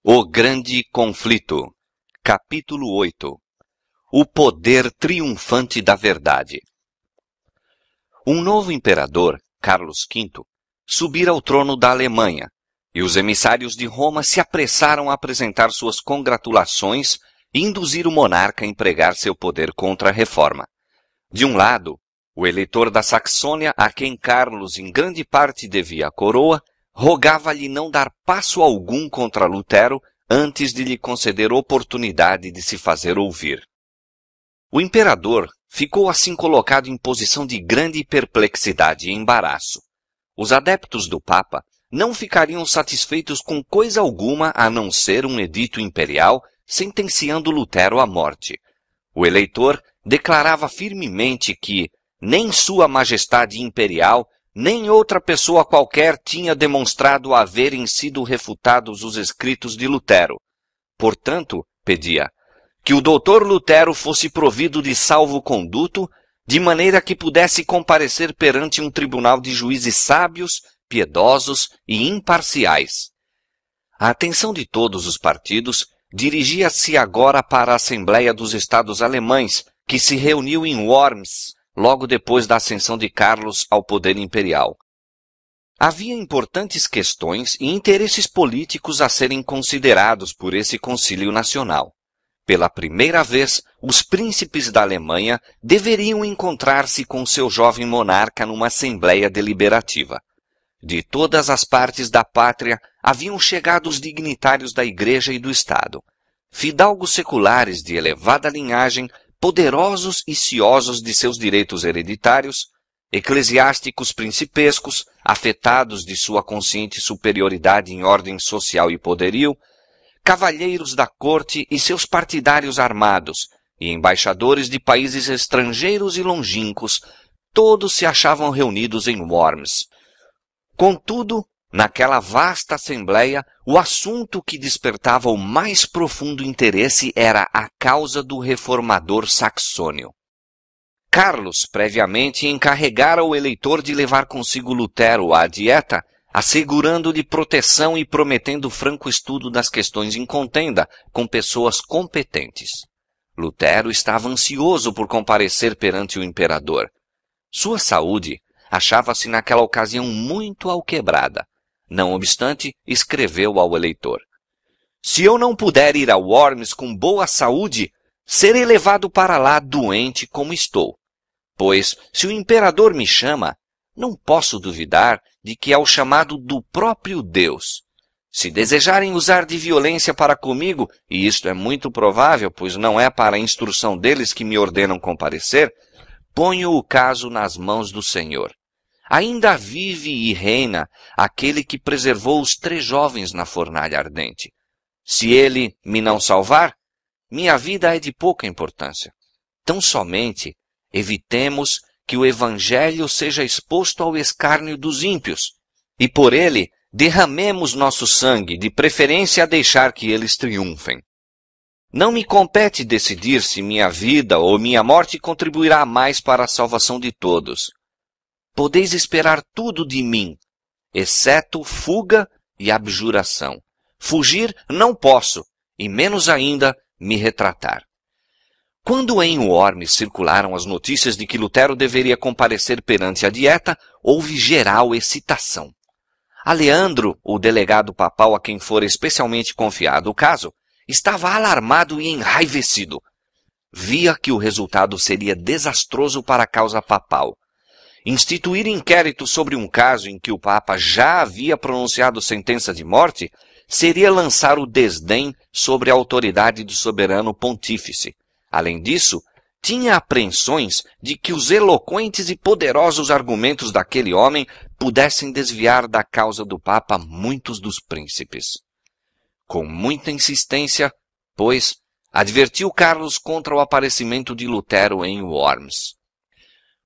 O Grande Conflito. Capítulo 8. O poder triunfante da verdade. Um novo imperador, Carlos V, subira ao trono da Alemanha, e os emissários de Roma se apressaram a apresentar suas congratulações e induzir o monarca a empregar seu poder contra a reforma. De um lado, o eleitor da Saxônia, a quem Carlos em grande parte devia a coroa, rogava-lhe não dar passo algum contra Lutero antes de lhe conceder oportunidade de se fazer ouvir. O imperador ficou assim colocado em posição de grande perplexidade e embaraço. Os adeptos do Papa não ficariam satisfeitos com coisa alguma a não ser um edito imperial sentenciando Lutero à morte. O eleitor declarava firmemente que nem Sua Majestade Imperial nem outra pessoa qualquer tinha demonstrado haverem sido refutados os escritos de Lutero. Portanto, pedia, que o doutor Lutero fosse provido de salvo-conduto, de maneira que pudesse comparecer perante um tribunal de juízes sábios, piedosos e imparciais. A atenção de todos os partidos dirigia-se agora para a Assembleia dos Estados Alemães, que se reuniu em Worms, logo depois da ascensão de Carlos ao poder imperial. Havia importantes questões e interesses políticos a serem considerados por esse Concílio Nacional. Pela primeira vez, os príncipes da Alemanha deveriam encontrar-se com seu jovem monarca numa assembleia deliberativa. De todas as partes da pátria haviam chegado os dignitários da Igreja e do Estado. Fidalgos seculares de elevada linhagem, poderosos e ciosos de seus direitos hereditários, eclesiásticos principescos, afetados de sua consciente superioridade em ordem social e poderio, cavalheiros da corte e seus partidários armados, e embaixadores de países estrangeiros e longínquos, todos se achavam reunidos em Worms. Contudo, naquela vasta assembleia, o assunto que despertava o mais profundo interesse era a causa do reformador saxônio. Carlos, previamente, encarregara o eleitor de levar consigo Lutero à dieta, assegurando-lhe proteção e prometendo franco estudo das questões em contenda, com pessoas competentes. Lutero estava ansioso por comparecer perante o imperador. Sua saúde achava-se naquela ocasião muito alquebrada. Não obstante, escreveu ao eleitor: se eu não puder ir a Worms com boa saúde, serei levado para lá doente como estou. Pois, se o imperador me chama, não posso duvidar de que é o chamado do próprio Deus. Se desejarem usar de violência para comigo, e isto é muito provável, pois não é para a instrução deles que me ordenam comparecer, ponho o caso nas mãos do Senhor. Ainda vive e reina aquele que preservou os 3 jovens na fornalha ardente. Se ele me não salvar, minha vida é de pouca importância. Tão somente evitemos que o Evangelho seja exposto ao escárnio dos ímpios, e por ele derramemos nosso sangue, de preferência a deixar que eles triunfem. Não me compete decidir se minha vida ou minha morte contribuirá mais para a salvação de todos. Podeis esperar tudo de mim, exceto fuga e abjuração. Fugir não posso, e menos ainda me retratar. Quando em Worms circularam as notícias de que Lutero deveria comparecer perante a dieta, houve geral excitação. Aleandro, o delegado papal a quem fora especialmente confiado o caso, estava alarmado e enraivecido. Via que o resultado seria desastroso para a causa papal. Instituir inquérito sobre um caso em que o Papa já havia pronunciado sentença de morte seria lançar o desdém sobre a autoridade do soberano pontífice. Além disso, tinha apreensões de que os eloquentes e poderosos argumentos daquele homem pudessem desviar da causa do Papa muitos dos príncipes. Com muita insistência, pois, advertiu Carlos contra o aparecimento de Lutero em Worms.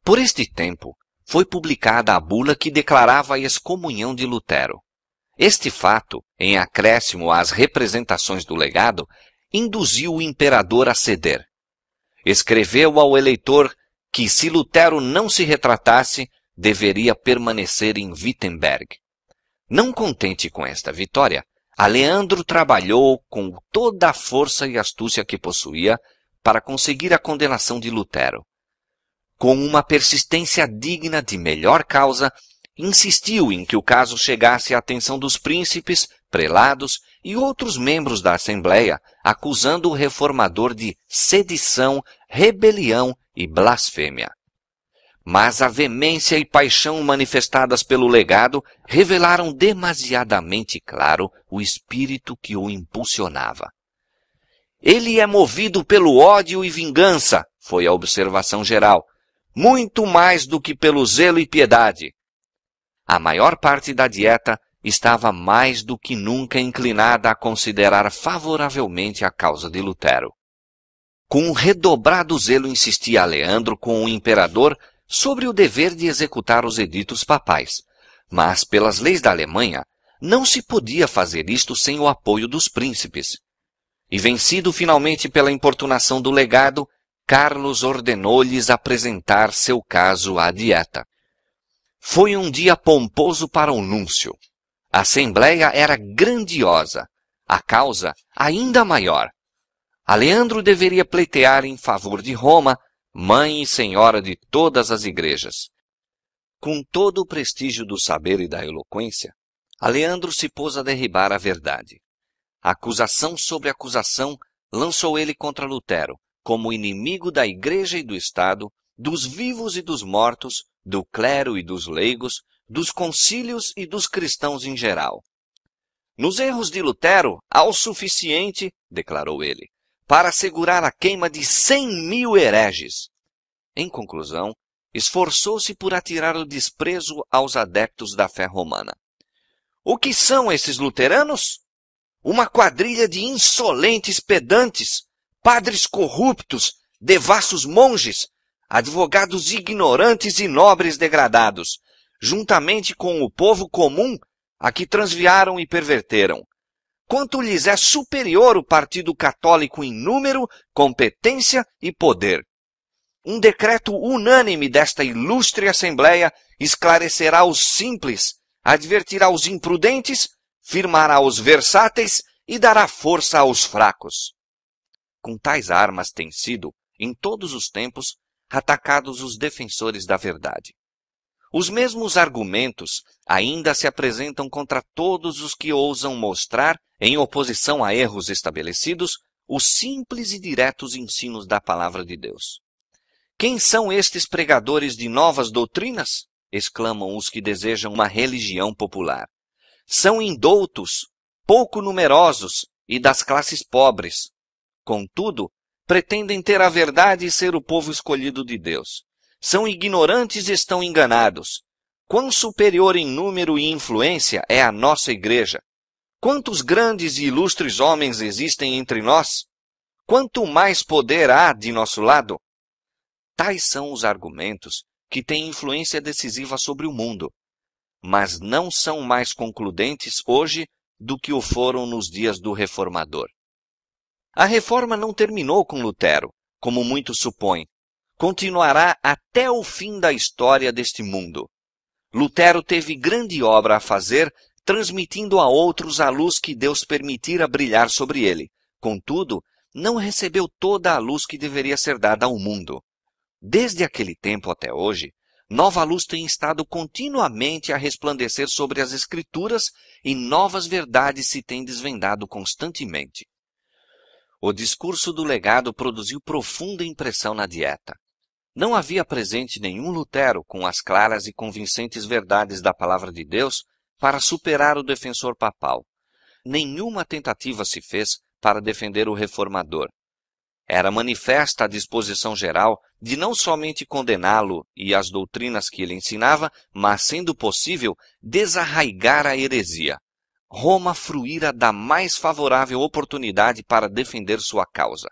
Por este tempo, foi publicada a bula que declarava a excomunhão de Lutero. Este fato, em acréscimo às representações do legado, induziu o imperador a ceder. Escreveu ao eleitor que, se Lutero não se retratasse, deveria permanecer em Wittenberg. Não contente com esta vitória, Aleandro trabalhou com toda a força e astúcia que possuía para conseguir a condenação de Lutero. Com uma persistência digna de melhor causa, insistiu em que o caso chegasse à atenção dos príncipes, prelados e outros membros da Assembleia, acusando o reformador de sedição, rebelião e blasfêmia. Mas a veemência e paixão manifestadas pelo legado revelaram demasiadamente claro o espírito que o impulsionava. Ele é movido pelo ódio e vingança, foi a observação geral, muito mais do que pelo zelo e piedade. A maior parte da dieta estava mais do que nunca inclinada a considerar favoravelmente a causa de Lutero. Com um redobrado zelo insistia Aleandro com o imperador sobre o dever de executar os editos papais, mas pelas leis da Alemanha não se podia fazer isto sem o apoio dos príncipes. E vencido finalmente pela importunação do legado, Carlos ordenou-lhes apresentar seu caso à dieta. Foi um dia pomposo para o núncio. A assembleia era grandiosa, a causa ainda maior. Aleandro deveria pleitear em favor de Roma, mãe e senhora de todas as igrejas. Com todo o prestígio do saber e da eloquência, Aleandro se pôs a derribar a verdade. Acusação sobre acusação lançou ele contra Lutero, como inimigo da igreja e do Estado, dos vivos e dos mortos, do clero e dos leigos, dos concílios e dos cristãos em geral. Nos erros de Lutero, há o suficiente, declarou ele, para assegurar a queima de 100.000 hereges. Em conclusão, esforçou-se por atirar o desprezo aos adeptos da fé romana. O que são esses luteranos? Uma quadrilha de insolentes pedantes, padres corruptos, devassos monges, advogados ignorantes e nobres degradados, juntamente com o povo comum a que transviaram e perverteram. Quanto lhes é superior o Partido Católico em número, competência e poder. Um decreto unânime desta ilustre Assembleia esclarecerá os simples, advertirá os imprudentes, firmará os versáteis e dará força aos fracos. Com tais armas têm sido, em todos os tempos, atacados os defensores da verdade. Os mesmos argumentos ainda se apresentam contra todos os que ousam mostrar, em oposição a erros estabelecidos, os simples e diretos ensinos da palavra de Deus. Quem são estes pregadores de novas doutrinas? Exclamam os que desejam uma religião popular. São indoutos, pouco numerosos e das classes pobres. Contudo, pretendem ter a verdade e ser o povo escolhido de Deus. São ignorantes e estão enganados. Quão superior em número e influência é a nossa igreja? Quantos grandes e ilustres homens existem entre nós? Quanto mais poder há de nosso lado? Tais são os argumentos que têm influência decisiva sobre o mundo, mas não são mais concludentes hoje do que o foram nos dias do Reformador. A reforma não terminou com Lutero, como muitos supõem. Continuará até o fim da história deste mundo. Lutero teve grande obra a fazer, transmitindo a outros a luz que Deus permitira brilhar sobre ele. Contudo, não recebeu toda a luz que deveria ser dada ao mundo. Desde aquele tempo até hoje, nova luz tem estado continuamente a resplandecer sobre as Escrituras e novas verdades se têm desvendado constantemente. O discurso do legado produziu profunda impressão na dieta. Não havia presente nenhum Lutero com as claras e convincentes verdades da palavra de Deus para superar o defensor papal. Nenhuma tentativa se fez para defender o reformador. Era manifesta a disposição geral de não somente condená-lo e as doutrinas que ele ensinava, mas, sendo possível, desarraigar a heresia. Roma fruíra da mais favorável oportunidade para defender sua causa.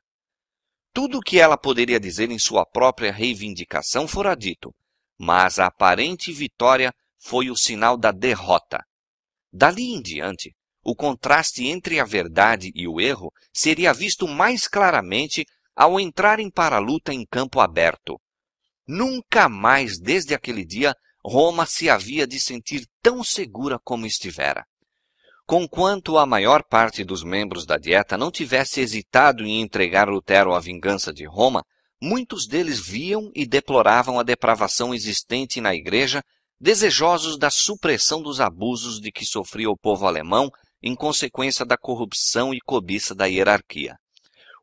Tudo o que ela poderia dizer em sua própria reivindicação fora dito, mas a aparente vitória foi o sinal da derrota. Dali em diante, o contraste entre a verdade e o erro seria visto mais claramente ao entrarem para a luta em campo aberto. Nunca mais, desde aquele dia, Roma se havia de sentir tão segura como estivera. Conquanto a maior parte dos membros da Dieta não tivesse hesitado em entregar Lutero à vingança de Roma, muitos deles viam e deploravam a depravação existente na Igreja, desejosos da supressão dos abusos de que sofria o povo alemão em consequência da corrupção e cobiça da hierarquia.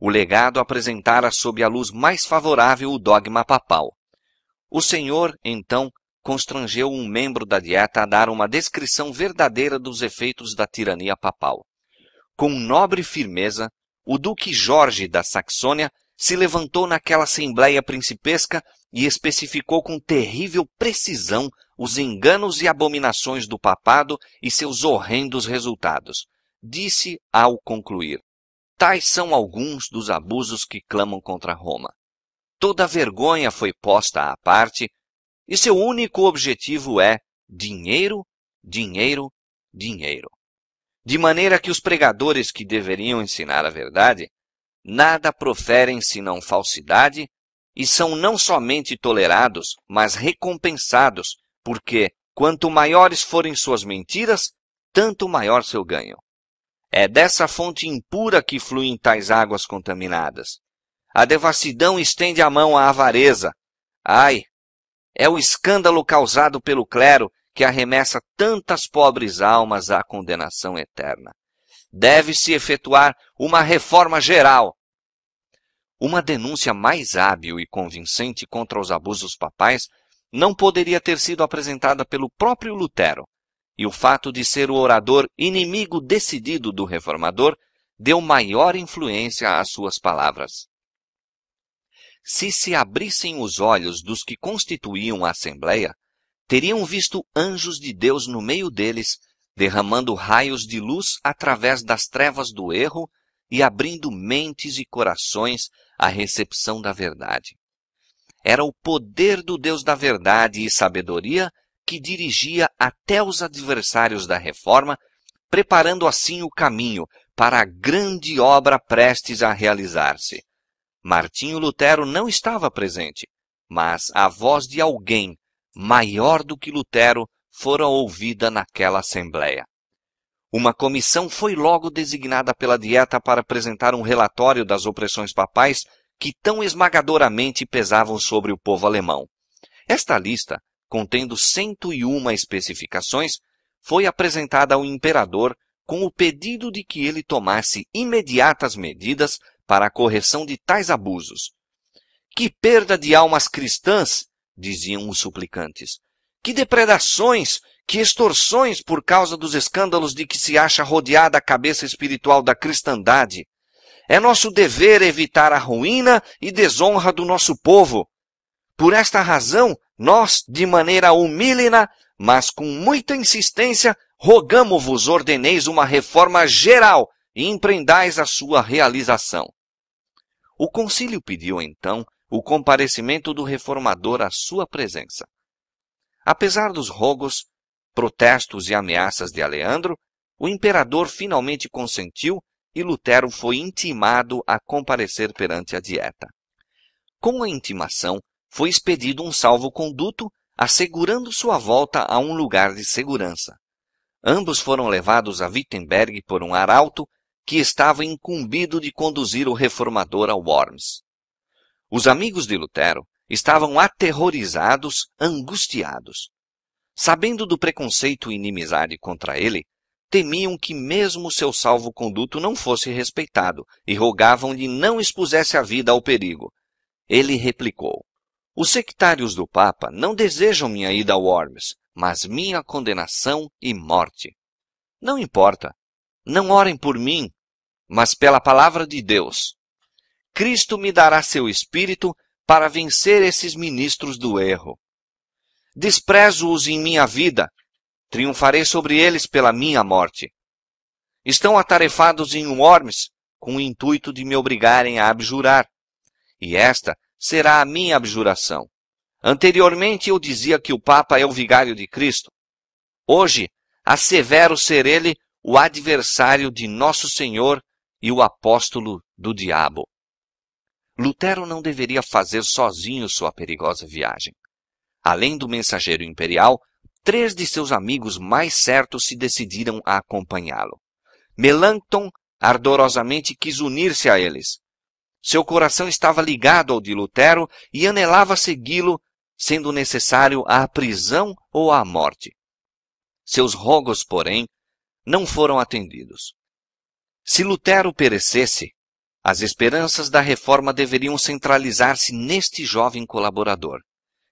O legado apresentara sob a luz mais favorável o dogma papal. O Senhor, então, constrangeu um membro da Dieta a dar uma descrição verdadeira dos efeitos da tirania papal. Com nobre firmeza, o duque Jorge da Saxônia se levantou naquela assembleia principesca e especificou com terrível precisão os enganos e abominações do papado e seus horrendos resultados. Disse ao concluir: tais são alguns dos abusos que clamam contra Roma. Toda vergonha foi posta à parte, e seu único objetivo é dinheiro, dinheiro, dinheiro. De maneira que os pregadores que deveriam ensinar a verdade, nada proferem senão falsidade, e são não somente tolerados, mas recompensados, porque quanto maiores forem suas mentiras, tanto maior seu ganho. É dessa fonte impura que fluem tais águas contaminadas. A devassidão estende a mão à avareza. Ai, é o escândalo causado pelo clero que arremessa tantas pobres almas à condenação eterna. Deve-se efetuar uma reforma geral. Uma denúncia mais hábil e convincente contra os abusos papais não poderia ter sido apresentada pelo próprio Lutero, e o fato de ser o orador inimigo decidido do reformador deu maior influência às suas palavras. Se se abrissem os olhos dos que constituíam a Assembleia, teriam visto anjos de Deus no meio deles, derramando raios de luz através das trevas do erro e abrindo mentes e corações à recepção da verdade. Era o poder do Deus da verdade e sabedoria que dirigia até os adversários da reforma, preparando assim o caminho para a grande obra prestes a realizar-se. Martinho Lutero não estava presente, mas a voz de alguém maior do que Lutero fora ouvida naquela assembleia. Uma comissão foi logo designada pela Dieta para apresentar um relatório das opressões papais que tão esmagadoramente pesavam sobre o povo alemão. Esta lista, contendo 101 especificações, foi apresentada ao imperador com o pedido de que ele tomasse imediatas medidas para a correção de tais abusos. Que perda de almas cristãs, diziam os suplicantes. Que depredações, que extorsões por causa dos escândalos de que se acha rodeada a cabeça espiritual da cristandade. É nosso dever evitar a ruína e desonra do nosso povo. Por esta razão, nós, de maneira humílina, mas com muita insistência, rogamo-vos ordeneis uma reforma geral e empreendais a sua realização. O concílio pediu, então, o comparecimento do reformador à sua presença. Apesar dos rogos, protestos e ameaças de Aleandro, o imperador finalmente consentiu e Lutero foi intimado a comparecer perante a Dieta. Com a intimação, foi expedido um salvo-conduto, assegurando sua volta a um lugar de segurança. Ambos foram levados a Wittenberg por um arauto que estava incumbido de conduzir o reformador a Worms. Os amigos de Lutero estavam aterrorizados, angustiados. Sabendo do preconceito e inimizade contra ele, temiam que mesmo seu salvo-conduto não fosse respeitado e rogavam-lhe não expusesse a vida ao perigo. Ele replicou: os sectários do Papa não desejam minha ida a Worms, mas minha condenação e morte. Não importa, não orem por mim, mas pela palavra de Deus. Cristo me dará seu espírito para vencer esses ministros do erro. Desprezo-os em minha vida, triunfarei sobre eles pela minha morte. Estão atarefados em Worms com o intuito de me obrigarem a abjurar, e esta será a minha abjuração. Anteriormente eu dizia que o Papa é o vigário de Cristo. Hoje, assevero ser ele o adversário de nosso Senhor e o apóstolo do diabo. Lutero não deveria fazer sozinho sua perigosa viagem. Além do mensageiro imperial, 3 de seus amigos mais certos se decidiram a acompanhá-lo. Melanchthon ardorosamente quis unir-se a eles. Seu coração estava ligado ao de Lutero e anelava segui-lo, sendo necessário a prisão ou a morte. Seus rogos, porém, não foram atendidos. Se Lutero perecesse, as esperanças da reforma deveriam centralizar-se neste jovem colaborador.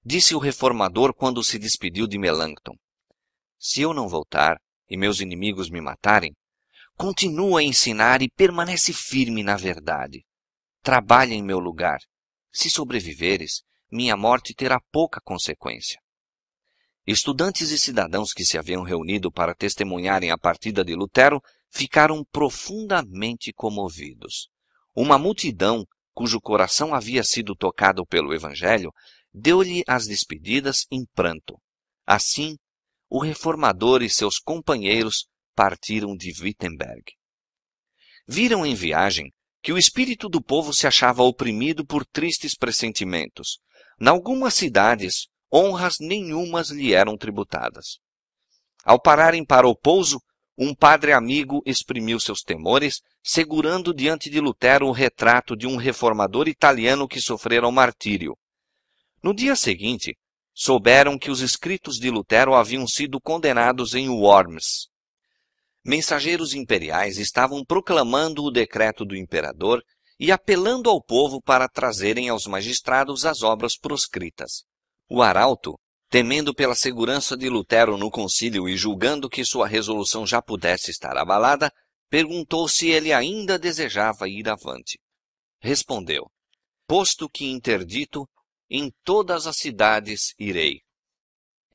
Disse o reformador quando se despediu de Melanchthon: se eu não voltar e meus inimigos me matarem, continua a ensinar e permanece firme na verdade. Trabalha em meu lugar. Se sobreviveres, minha morte terá pouca consequência. Estudantes e cidadãos que se haviam reunido para testemunharem a partida de Lutero ficaram profundamente comovidos. Uma multidão, cujo coração havia sido tocado pelo Evangelho, deu-lhe as despedidas em pranto. Assim, o reformador e seus companheiros partiram de Wittenberg. Viram em viagem que o espírito do povo se achava oprimido por tristes pressentimentos. Nalgumas cidades, honras nenhumas lhe eram tributadas. Ao pararem para o pouso, um padre amigo exprimiu seus temores, segurando diante de Lutero o retrato de um reformador italiano que sofrera o martírio. No dia seguinte, souberam que os escritos de Lutero haviam sido condenados em Worms. Mensageiros imperiais estavam proclamando o decreto do imperador e apelando ao povo para trazerem aos magistrados as obras proscritas. O arauto, temendo pela segurança de Lutero no concílio e julgando que sua resolução já pudesse estar abalada, perguntou se ele ainda desejava ir avante. Respondeu: posto que interdito, em todas as cidades irei.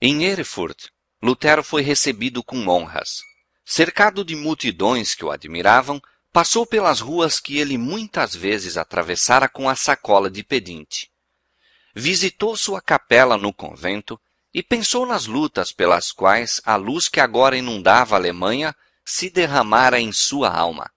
Em Erfurt, Lutero foi recebido com honras. Cercado de multidões que o admiravam, passou pelas ruas que ele muitas vezes atravessara com a sacola de pedinte. Visitou sua capela no convento e pensou nas lutas pelas quais a luz que agora inundava a Alemanha se derramara em sua alma.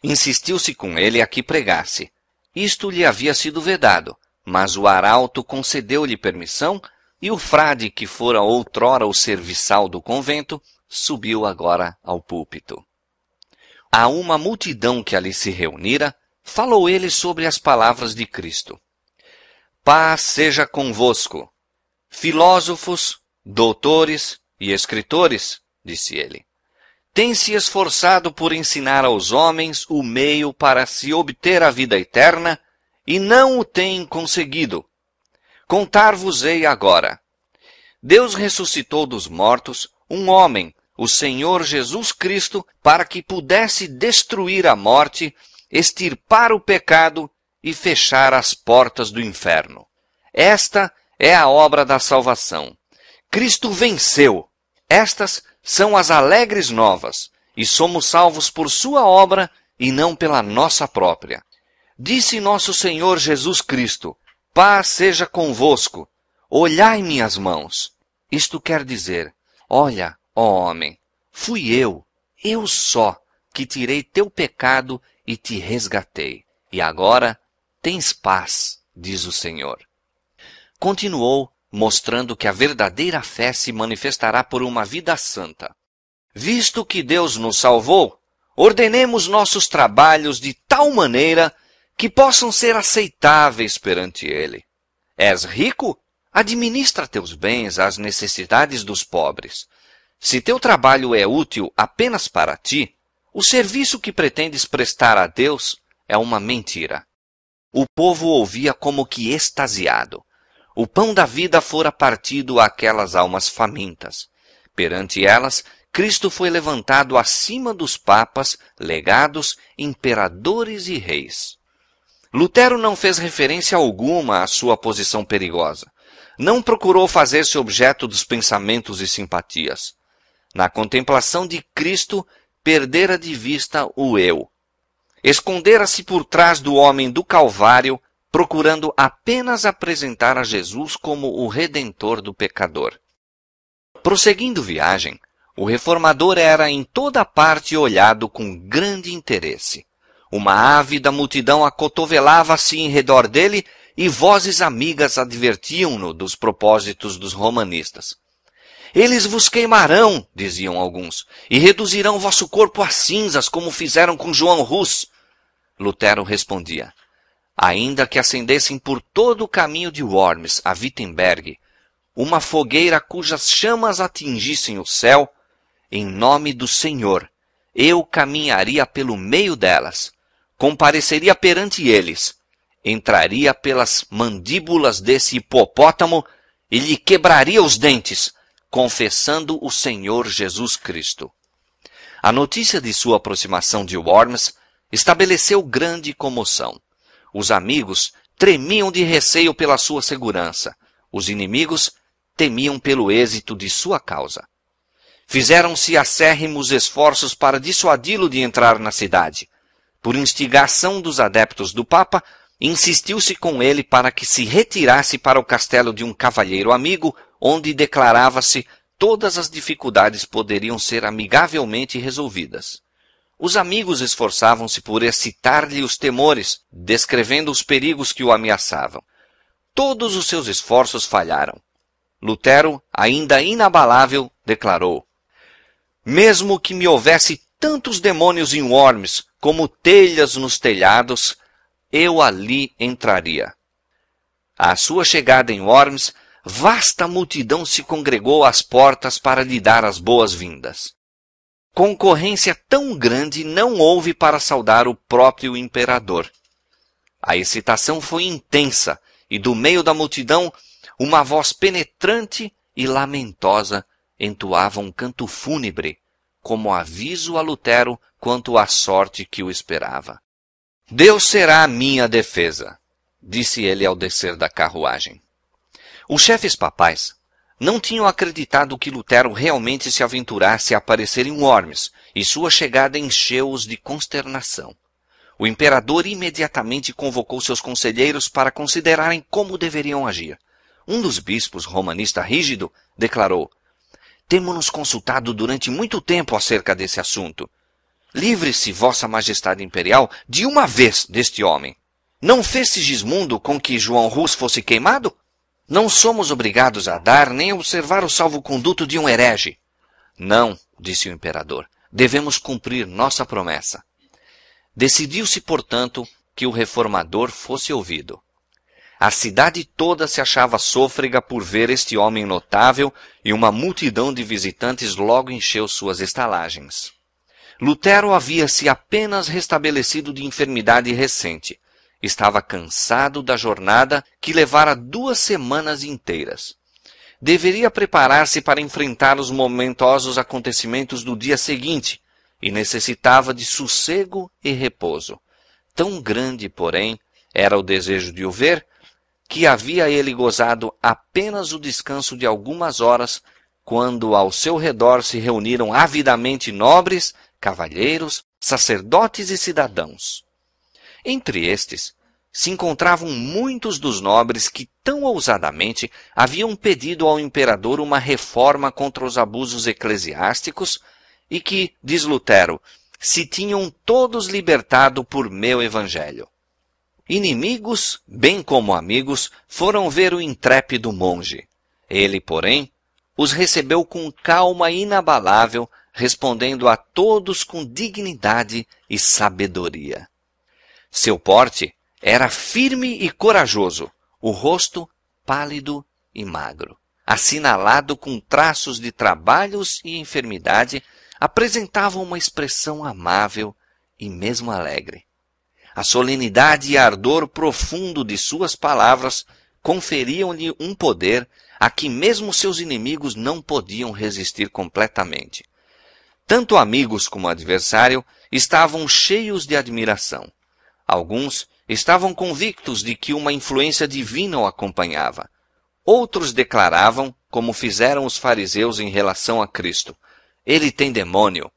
Insistiu-se com ele a que pregasse. Isto lhe havia sido vedado, mas o arauto concedeu-lhe permissão e o frade, que fora outrora o serviçal do convento, subiu agora ao púlpito. A uma multidão que ali se reunira, falou ele sobre as palavras de Cristo. Paz seja convosco. Filósofos, doutores e escritores, disse ele, têm se esforçado por ensinar aos homens o meio para se obter a vida eterna e não o têm conseguido. Contar-vos-ei agora. Deus ressuscitou dos mortos um homem, o Senhor Jesus Cristo, para que pudesse destruir a morte, extirpar o pecado e fechar as portas do inferno. Esta é a obra da salvação. Cristo venceu. Estas são as alegres novas, e somos salvos por sua obra e não pela nossa própria. Disse nosso Senhor Jesus Cristo: paz seja convosco. Olhai minhas mãos. Isto quer dizer: olha, ó homem, fui eu só, que tirei teu pecado e te resgatei. E agora tens paz, diz o Senhor. Continuou, mostrando que a verdadeira fé se manifestará por uma vida santa. Visto que Deus nos salvou, ordenemos nossos trabalhos de tal maneira que possam ser aceitáveis perante Ele. És rico? Administra teus bens às necessidades dos pobres. Se teu trabalho é útil apenas para ti, o serviço que pretendes prestar a Deus é uma mentira. O povo ouvia como que extasiado. O pão da vida fora partido àquelas almas famintas. Perante elas, Cristo foi levantado acima dos papas, legados, imperadores e reis. Lutero não fez referência alguma à sua posição perigosa. Não procurou fazer-se objeto dos pensamentos e simpatias. Na contemplação de Cristo, perdera de vista o eu. Escondera-se por trás do homem do Calvário, procurando apenas apresentar a Jesus como o redentor do pecador. Prosseguindo viagem, o reformador era em toda parte olhado com grande interesse. Uma ávida multidão acotovelava-se em redor dele e vozes amigas advertiam-no dos propósitos dos romanistas. Eles vos queimarão, diziam alguns, e reduzirão vosso corpo a cinzas, como fizeram com João Hus. Lutero respondia: ainda que acendessem por todo o caminho de Worms a Wittenberg uma fogueira cujas chamas atingissem o céu, em nome do Senhor, eu caminharia pelo meio delas, compareceria perante eles, entraria pelas mandíbulas desse hipopótamo e lhe quebraria os dentes, confessando o Senhor Jesus Cristo. A notícia de sua aproximação de Worms estabeleceu grande comoção. Os amigos tremiam de receio pela sua segurança. Os inimigos temiam pelo êxito de sua causa. Fizeram-se acérrimos esforços para dissuadi-lo de entrar na cidade. Por instigação dos adeptos do Papa, insistiu-se com ele para que se retirasse para o castelo de um cavalheiro amigo, onde declarava-se todas as dificuldades poderiam ser amigavelmente resolvidas. Os amigos esforçavam-se por excitar-lhe os temores, descrevendo os perigos que o ameaçavam. Todos os seus esforços falharam. Lutero, ainda inabalável, declarou: mesmo que me houvesse tantos demônios em Worms como telhas nos telhados, eu ali entraria. À sua chegada em Worms, vasta multidão se congregou às portas para lhe dar as boas-vindas. Concorrência tão grande não houve para saudar o próprio imperador. A excitação foi intensa, e do meio da multidão, uma voz penetrante e lamentosa entoava um canto fúnebre, como aviso a Lutero quanto à sorte que o esperava. Deus será a minha defesa, disse ele ao descer da carruagem. Os chefes papais não tinham acreditado que Lutero realmente se aventurasse a aparecer em Worms, e sua chegada encheu-os de consternação. O imperador imediatamente convocou seus conselheiros para considerarem como deveriam agir. Um dos bispos, romanista rígido, declarou: temo-nos consultado durante muito tempo acerca desse assunto. Livre-se, Vossa Majestade Imperial, de uma vez deste homem. Não fez Sigismundo com que João Hus fosse queimado? Não somos obrigados a dar nem a observar o salvo-conduto de um herege. Não, disse o imperador, devemos cumprir nossa promessa. Decidiu-se, portanto, que o reformador fosse ouvido. A cidade toda se achava sôfrega por ver este homem notável e uma multidão de visitantes logo encheu suas estalagens. Lutero havia-se apenas restabelecido de enfermidade recente. Estava cansado da jornada que levara 2 semanas inteiras. Deveria preparar-se para enfrentar os momentosos acontecimentos do dia seguinte e necessitava de sossego e repouso. Tão grande, porém, era o desejo de o ver, que havia ele gozado apenas o descanso de algumas horas, quando ao seu redor se reuniram avidamente nobres, cavalheiros, sacerdotes e cidadãos. Entre estes, se encontravam muitos dos nobres que tão ousadamente haviam pedido ao imperador uma reforma contra os abusos eclesiásticos e que, diz Lutero, se tinham todos libertado por meu evangelho. Inimigos, bem como amigos, foram ver o intrépido monge. Ele, porém, os recebeu com calma inabalável, respondendo a todos com dignidade e sabedoria. Seu porte era firme e corajoso, o rosto pálido e magro. Assinalado com traços de trabalhos e enfermidade, apresentava uma expressão amável e mesmo alegre. A solenidade e ardor profundo de suas palavras conferiam-lhe um poder a que mesmo seus inimigos não podiam resistir completamente. Tanto amigos como adversário estavam cheios de admiração. Alguns estavam convictos de que uma influência divina o acompanhava. Outros declaravam, como fizeram os fariseus em relação a Cristo: ele tem demônio.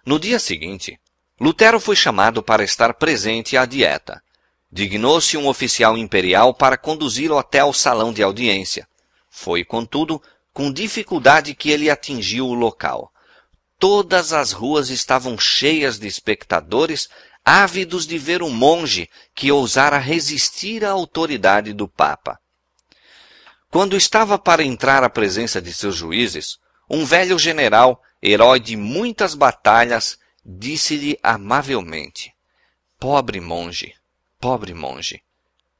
No dia seguinte, Lutero foi chamado para estar presente à dieta. Dignou-se um oficial imperial para conduzi-lo até ao salão de audiência. Foi, contudo, com dificuldade que ele atingiu o local. Todas as ruas estavam cheias de espectadores, ávidos de ver um monge que ousara resistir à autoridade do Papa. Quando estava para entrar à presença de seus juízes, um velho general, herói de muitas batalhas, disse-lhe amavelmente: pobre monge,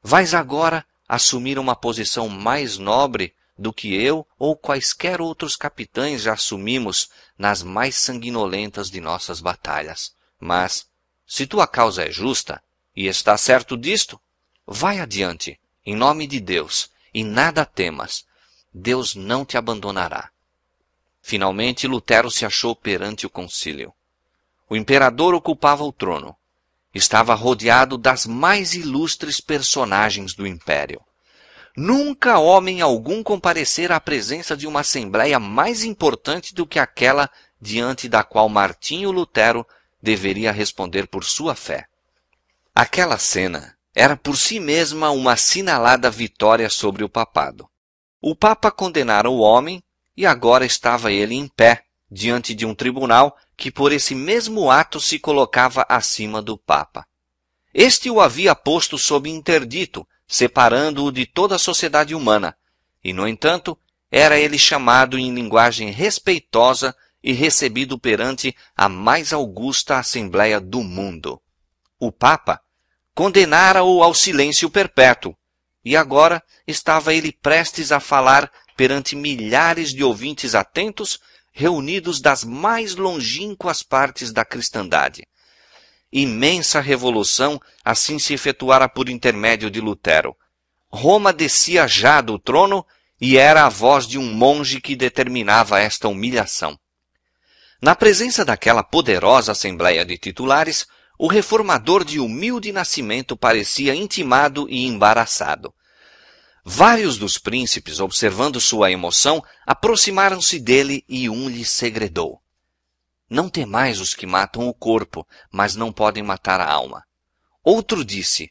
vais agora assumir uma posição mais nobre do que eu ou quaisquer outros capitães já assumimos nas mais sanguinolentas de nossas batalhas. Mas, se tua causa é justa, e estás certo disto, vai adiante, em nome de Deus, e nada temas. Deus não te abandonará. Finalmente, Lutero se achou perante o concílio. O imperador ocupava o trono. Estava rodeado das mais ilustres personagens do império. Nunca homem algum comparecera à presença de uma assembleia mais importante do que aquela diante da qual Martinho Lutero deveria responder por sua fé. Aquela cena era por si mesma uma assinalada vitória sobre o papado. O Papa condenara o homem e agora estava ele em pé, diante de um tribunal que por esse mesmo ato se colocava acima do Papa. Este o havia posto sob interdito, separando-o de toda a sociedade humana, e, no entanto, era ele chamado em linguagem respeitosa e recebido perante a mais augusta Assembleia do mundo. O Papa condenara-o ao silêncio perpétuo, e agora estava ele prestes a falar perante milhares de ouvintes atentos, reunidos das mais longínquas partes da cristandade. Imensa revolução assim se efetuara por intermédio de Lutero. Roma descia já do trono e era a voz de um monge que determinava esta humilhação. Na presença daquela poderosa assembleia de titulares, o reformador de humilde nascimento parecia intimado e embaraçado. Vários dos príncipes, observando sua emoção, aproximaram-se dele e um lhe segredou: não temais os que matam o corpo, mas não podem matar a alma. Outro disse: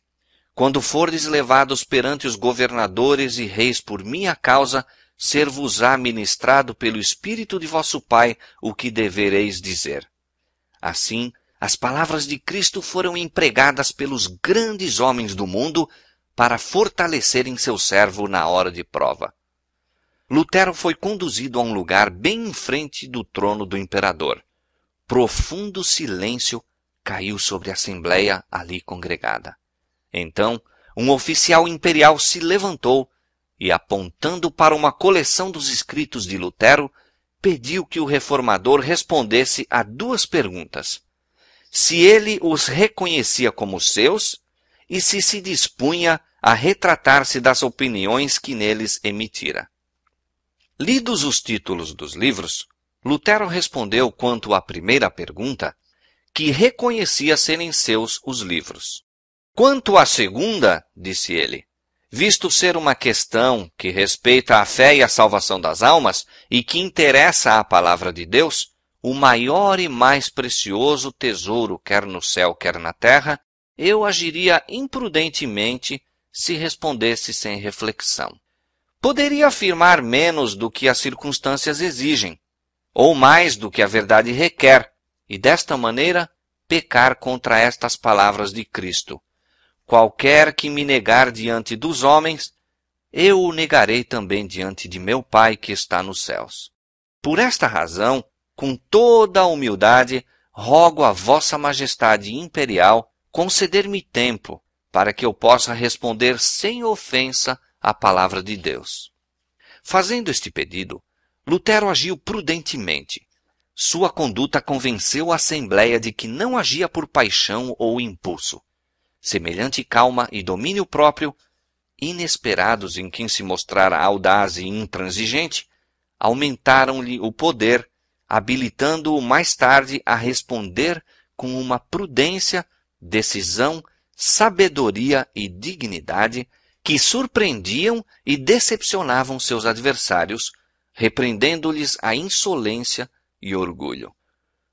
quando fordes levados perante os governadores e reis por minha causa, ser-vos-á ministrado pelo Espírito de vosso Pai o que devereis dizer. Assim, as palavras de Cristo foram empregadas pelos grandes homens do mundo para fortalecerem seu servo na hora de prova. Lutero foi conduzido a um lugar bem em frente do trono do imperador. Profundo silêncio caiu sobre a assembleia ali congregada. Então, um oficial imperial se levantou e, apontando para uma coleção dos escritos de Lutero, pediu que o reformador respondesse a duas perguntas: se ele os reconhecia como seus e se dispunha a retratar-se das opiniões que neles emitira. Lidos os títulos dos livros, Lutero respondeu quanto à primeira pergunta que reconhecia serem seus os livros. Quanto à segunda, disse ele, visto ser uma questão que respeita a fé e a salvação das almas e que interessa à palavra de Deus, o maior e mais precioso tesouro, quer no céu, quer na terra, eu agiria imprudentemente se respondesse sem reflexão. Poderia afirmar menos do que as circunstâncias exigem, ou mais do que a verdade requer, e desta maneira pecar contra estas palavras de Cristo: qualquer que me negar diante dos homens, eu o negarei também diante de meu Pai que está nos céus. Por esta razão, com toda a humildade, rogo a vossa majestade imperial conceder-me tempo para que eu possa responder sem ofensa à palavra de Deus. Fazendo este pedido, Lutero agiu prudentemente. Sua conduta convenceu a Assembleia de que não agia por paixão ou impulso. Semelhante calma e domínio próprio, inesperados em quem se mostrara audaz e intransigente, aumentaram-lhe o poder, habilitando-o mais tarde a responder com uma prudência, decisão, sabedoria e dignidade que surpreendiam e decepcionavam seus adversários, repreendendo-lhes a insolência e orgulho.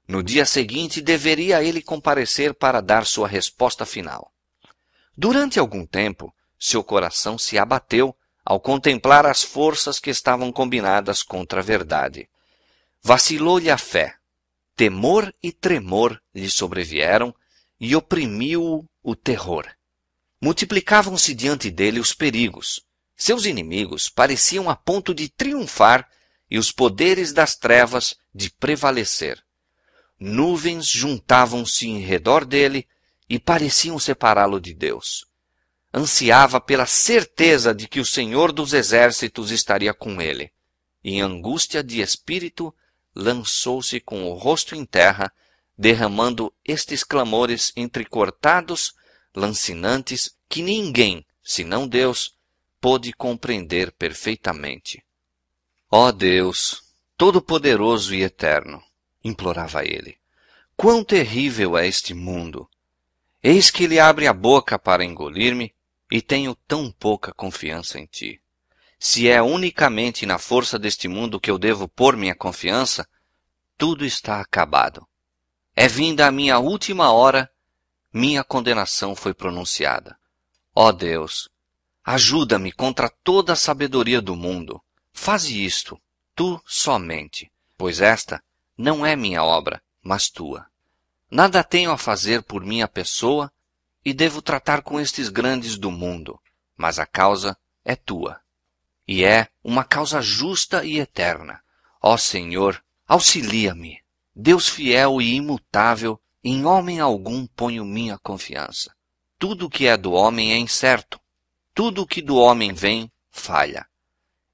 No dia seguinte, deveria ele comparecer para dar sua resposta final. Durante algum tempo, seu coração se abateu ao contemplar as forças que estavam combinadas contra a verdade. Vacilou-lhe a fé. Temor e tremor lhe sobrevieram e oprimiu-o o terror. Multiplicavam-se diante dele os perigos. Seus inimigos pareciam a ponto de triunfar e os poderes das trevas de prevalecer. Nuvens juntavam-se em redor dele e pareciam separá-lo de Deus. Ansiava pela certeza de que o Senhor dos Exércitos estaria com ele. E em angústia de espírito, lançou-se com o rosto em terra, derramando estes clamores entrecortados, lancinantes, que ninguém, senão Deus, pôde compreender perfeitamente. Ó Deus, todo-poderoso e eterno, implorava ele, quão terrível é este mundo! Eis que ele abre a boca para engolir-me, e tenho tão pouca confiança em ti. Se é unicamente na força deste mundo que eu devo pôr minha confiança, tudo está acabado. É vinda a minha última hora, minha condenação foi pronunciada. Ó Deus, ajuda-me contra toda a sabedoria do mundo. Faze isto, tu somente, pois esta não é minha obra, mas tua. Nada tenho a fazer por minha pessoa e devo tratar com estes grandes do mundo, mas a causa é tua. E é uma causa justa e eterna. Ó Senhor, auxilia-me. Deus fiel e imutável, em homem algum ponho minha confiança. Tudo que é do homem é incerto. Tudo que do homem vem, falha.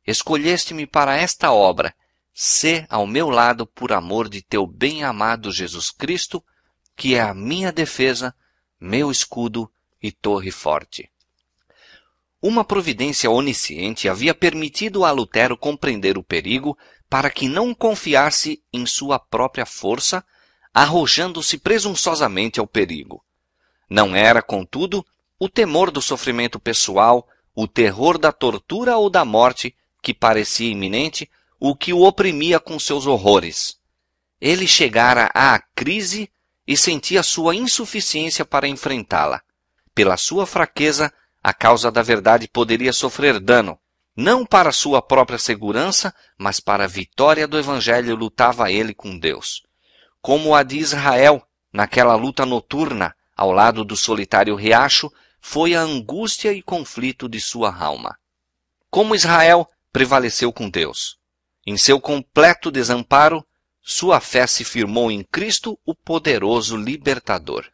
Escolheste-me para esta obra. Sê ao meu lado por amor de teu bem-amado Jesus Cristo, que é a minha defesa, meu escudo e torre forte. Uma providência onisciente havia permitido a Lutero compreender o perigo para que não confiasse em sua própria força, arrojando-se presunçosamente ao perigo. Não era, contudo, o temor do sofrimento pessoal, o terror da tortura ou da morte, que parecia iminente, o que o oprimia com seus horrores. Ele chegara à crise e sentia sua insuficiência para enfrentá-la. Pela sua fraqueza, a causa da verdade poderia sofrer dano. Não para sua própria segurança, mas para a vitória do Evangelho lutava ele com Deus. Como a de Israel, naquela luta noturna, ao lado do solitário riacho, foi a angústia e conflito de sua alma. Como Israel, prevaleceu com Deus. Em seu completo desamparo, sua fé se firmou em Cristo, o poderoso libertador.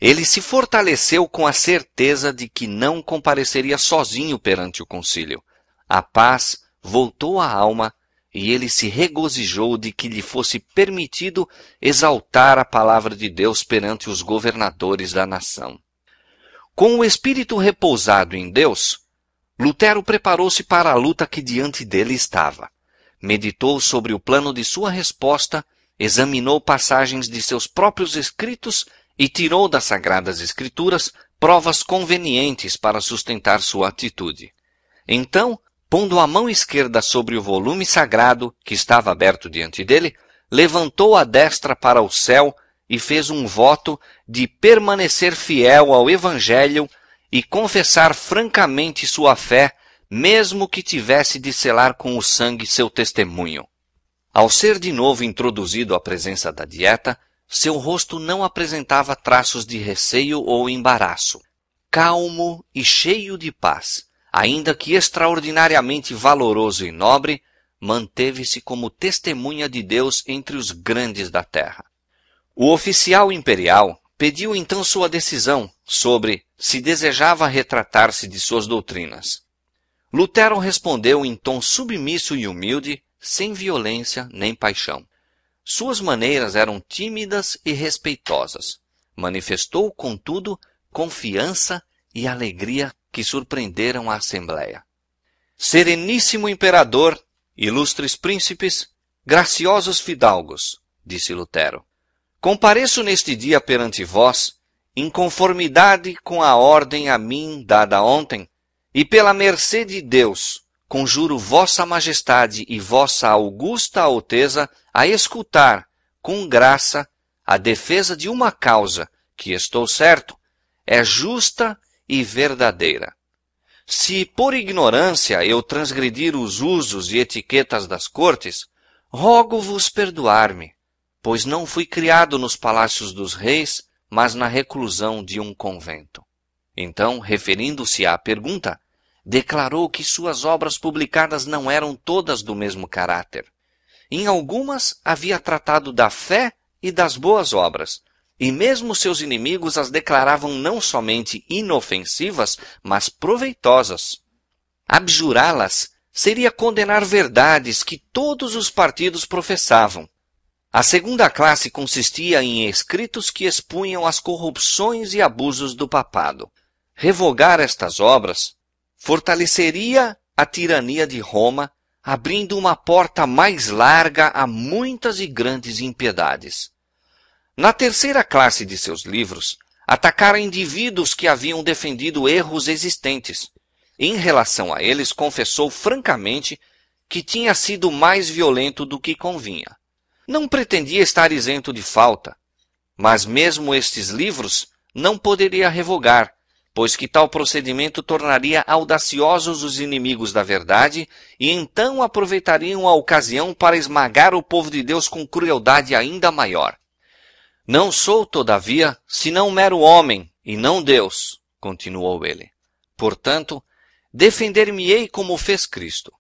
Ele se fortaleceu com a certeza de que não compareceria sozinho perante o concílio. A paz voltou à alma e ele se regozijou de que lhe fosse permitido exaltar a palavra de Deus perante os governadores da nação. Com o espírito repousado em Deus, Lutero preparou-se para a luta que diante dele estava. Meditou sobre o plano de sua resposta, examinou passagens de seus próprios escritos e tirou das Sagradas Escrituras provas convenientes para sustentar sua atitude. Então, pondo a mão esquerda sobre o volume sagrado que estava aberto diante dele, levantou a destra para o céu e fez um voto de permanecer fiel ao Evangelho e confessar francamente sua fé, mesmo que tivesse de selar com o sangue seu testemunho. Ao ser de novo introduzido à presença da dieta, seu rosto não apresentava traços de receio ou embaraço. Calmo e cheio de paz, ainda que extraordinariamente valoroso e nobre, manteve-se como testemunha de Deus entre os grandes da terra. O oficial imperial pediu então sua decisão sobre se desejava retratar-se de suas doutrinas. Lutero respondeu em tom submisso e humilde, sem violência nem paixão. Suas maneiras eram tímidas e respeitosas. Manifestou, contudo, confiança e alegria que surpreenderam a Assembleia. Sereníssimo imperador, ilustres príncipes, graciosos fidalgos, disse Lutero, compareço neste dia perante vós, em conformidade com a ordem a mim dada ontem, e pela mercê de Deus, conjuro vossa majestade e vossa augusta alteza a escutar, com graça, a defesa de uma causa que, estou certo, é justa e verdadeira. Se por ignorância eu transgredir os usos e etiquetas das cortes, rogo-vos perdoar-me, pois não fui criado nos palácios dos reis, mas na reclusão de um convento. Então, referindo-se à pergunta, declarou que suas obras publicadas não eram todas do mesmo caráter. Em algumas havia tratado da fé e das boas obras, e mesmo seus inimigos as declaravam não somente inofensivas, mas proveitosas. Abjurá-las seria condenar verdades que todos os partidos professavam. A segunda classe consistia em escritos que expunham as corrupções e abusos do papado. Revogar estas obras fortaleceria a tirania de Roma, abrindo uma porta mais larga a muitas e grandes impiedades. Na terceira classe de seus livros, atacara indivíduos que haviam defendido erros existentes. Em relação a eles, confessou francamente que tinha sido mais violento do que convinha. Não pretendia estar isento de falta, mas mesmo estes livros não poderia revogar, pois que tal procedimento tornaria audaciosos os inimigos da verdade e então aproveitariam a ocasião para esmagar o povo de Deus com crueldade ainda maior. Não sou, todavia, senão um mero homem, e não Deus, continuou ele. Portanto, defender-me-ei como fez Cristo.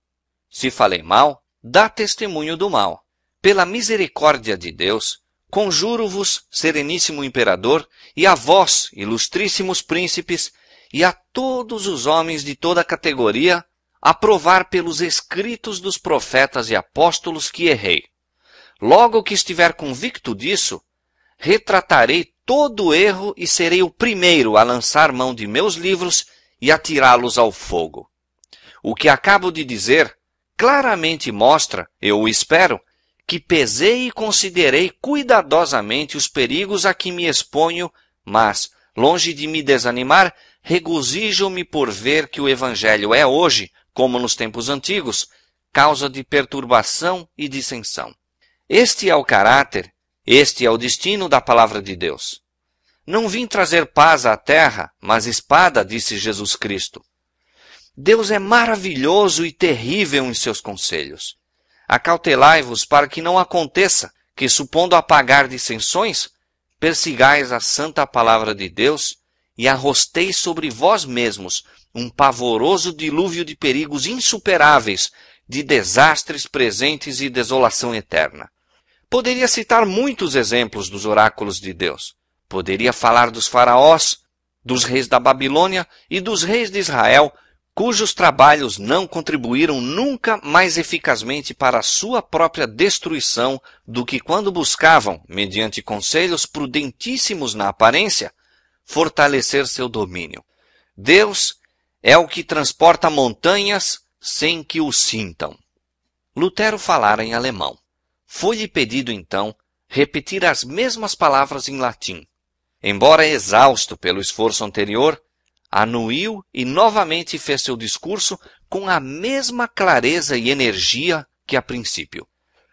Se falei mal, dá testemunho do mal. Pela misericórdia de Deus, conjuro-vos, sereníssimo imperador, e a vós, ilustríssimos príncipes, e a todos os homens de toda categoria, a provar pelos escritos dos profetas e apóstolos que errei. Logo que estiver convicto disso, retratarei todo o erro e serei o primeiro a lançar mão de meus livros e atirá-los ao fogo. O que acabo de dizer claramente mostra, eu o espero, que pesei e considerei cuidadosamente os perigos a que me exponho, mas, longe de me desanimar, regozijo-me por ver que o Evangelho é hoje, como nos tempos antigos, causa de perturbação e dissensão. Este é o caráter, este é o destino da palavra de Deus. Não vim trazer paz à terra, mas espada, disse Jesus Cristo. Deus é maravilhoso e terrível em seus conselhos. Acautelai-vos para que não aconteça que, supondo apagar dissensões, persigais a santa palavra de Deus e arrosteis sobre vós mesmos um pavoroso dilúvio de perigos insuperáveis, de desastres presentes e desolação eterna. Poderia citar muitos exemplos dos oráculos de Deus. Poderia falar dos faraós, dos reis da Babilônia e dos reis de Israel, cujos trabalhos não contribuíram nunca mais eficazmente para a sua própria destruição do que quando buscavam, mediante conselhos prudentíssimos na aparência, fortalecer seu domínio. Deus é o que transporta montanhas sem que o sintam. Lutero falara em alemão. Foi-lhe pedido, então, repetir as mesmas palavras em latim. Embora exausto pelo esforço anterior, anuiu e novamente fez seu discurso com a mesma clareza e energia que a princípio.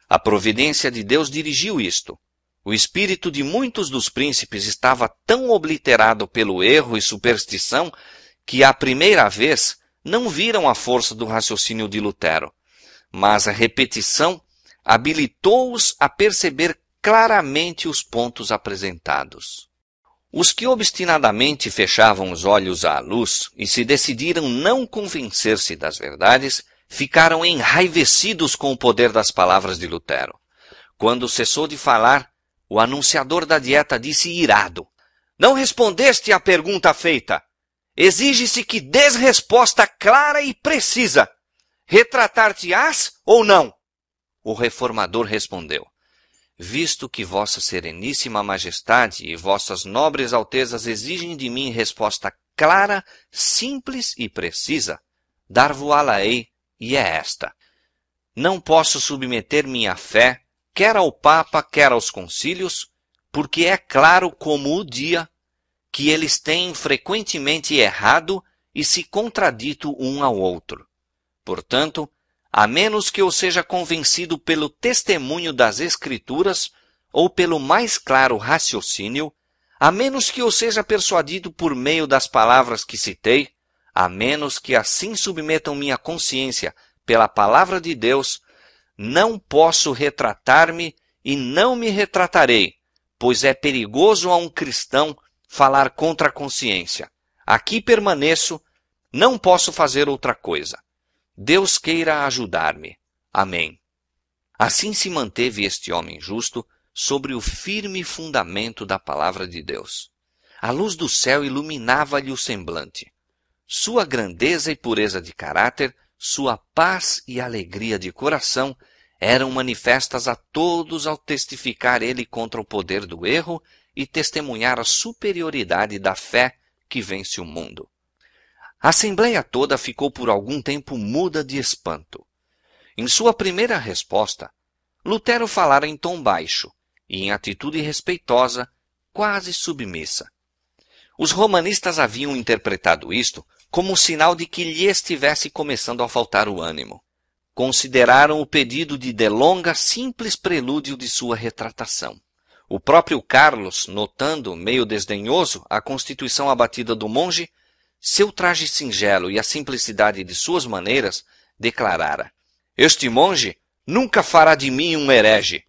A providência de Deus dirigiu isto. O espírito de muitos dos príncipes estava tão obliterado pelo erro e superstição que, à primeira vez, não viram a força do raciocínio de Lutero, mas a repetição habilitou-os a perceber claramente os pontos apresentados. Os que obstinadamente fechavam os olhos à luz e se decidiram não convencer-se das verdades, ficaram enraivecidos com o poder das palavras de Lutero. Quando cessou de falar, o anunciador da dieta disse irado: "Não respondeste à pergunta feita. Exige-se que dês resposta clara e precisa. Retratar-te-ás ou não?" O reformador respondeu: "Visto que vossa sereníssima majestade e vossas nobres altezas exigem de mim resposta clara, simples e precisa, dar-vo-á-la-ei, e é esta. Não posso submeter minha fé, quer ao Papa, quer aos concílios, porque é claro como o dia que eles têm frequentemente errado e se contradito um ao outro. Portanto, a menos que eu seja convencido pelo testemunho das Escrituras ou pelo mais claro raciocínio, a menos que eu seja persuadido por meio das palavras que citei, a menos que assim submetam minha consciência pela palavra de Deus, não posso retratar-me e não me retratarei, pois é perigoso a um cristão falar contra a consciência. Aqui permaneço, Não posso fazer outra coisa. Deus queira ajudar-me. Amém. Assim se manteve este homem justo sobre o firme fundamento da palavra de Deus. A luz do céu iluminava-lhe o semblante. Sua grandeza e pureza de caráter, sua paz e alegria de coração eram manifestas a todos ao testificar ele contra o poder do erro e testemunhar a superioridade da fé que vence o mundo. A assembleia toda ficou por algum tempo muda de espanto. Em sua primeira resposta, Lutero falara em tom baixo e em atitude respeitosa, quase submissa. Os romanistas haviam interpretado isto como um sinal de que lhe estivesse começando a faltar o ânimo. Consideraram o pedido de delonga simples prelúdio de sua retratação. O próprio Carlos, notando, meio desdenhoso, a constituição abatida do monge, seu traje singelo e a simplicidade de suas maneiras, declarara: "Este monge nunca fará de mim um herege."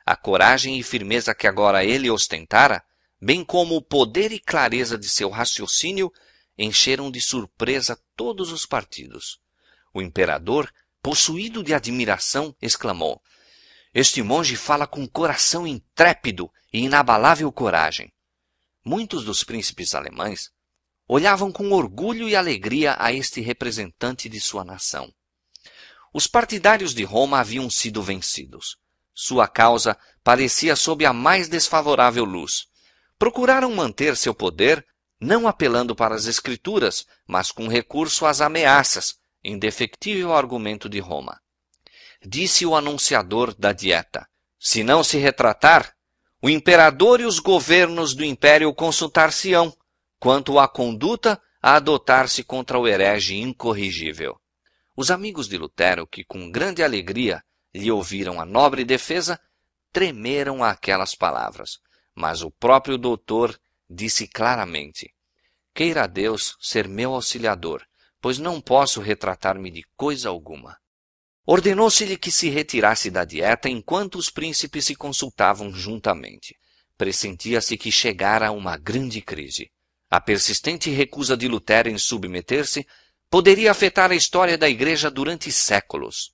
A coragem e firmeza que agora ele ostentara, bem como o poder e clareza de seu raciocínio, encheram de surpresa todos os partidos. O imperador, possuído de admiração, exclamou: "Este monge fala com coração intrépido e inabalável coragem." Muitos dos príncipes alemães olhavam com orgulho e alegria a este representante de sua nação. Os partidários de Roma haviam sido vencidos. Sua causa parecia sob a mais desfavorável luz. Procuraram manter seu poder, não apelando para as Escrituras, mas com recurso às ameaças, indefectível argumento de Roma. Disse o anunciador da dieta: "Se não se retratar, o imperador e os governos do império consultar-se-ão quanto à conduta a adotar-se contra o herege incorrigível." Os amigos de Lutero, que com grande alegria lhe ouviram a nobre defesa, tremeram àquelas palavras, mas o próprio doutor disse claramente: "Queira Deus ser meu auxiliador, pois não posso retratar-me de coisa alguma." Ordenou-se-lhe que se retirasse da dieta enquanto os príncipes se consultavam juntamente. Pressentia-se que chegara uma grande crise. A persistente recusa de Lutero em submeter-se poderia afetar a história da Igreja durante séculos.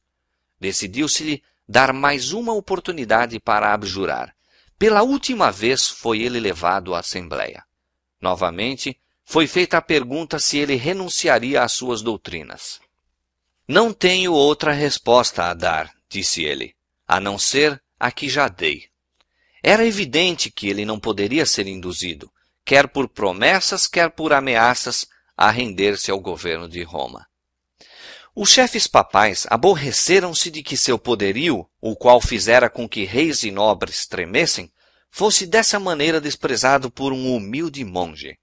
Decidiu-se-lhe dar mais uma oportunidade para abjurar. Pela última vez foi ele levado à Assembleia. Novamente, foi feita a pergunta se ele renunciaria às suas doutrinas. "Não tenho outra resposta a dar", disse ele, "a não ser a que já dei." Era evidente que ele não poderia ser induzido, quer por promessas, quer por ameaças, a render-se ao governo de Roma. Os chefes papais aborreceram-se de que seu poderio, o qual fizera com que reis e nobres tremessem, fosse dessa maneira desprezado por um humilde monge.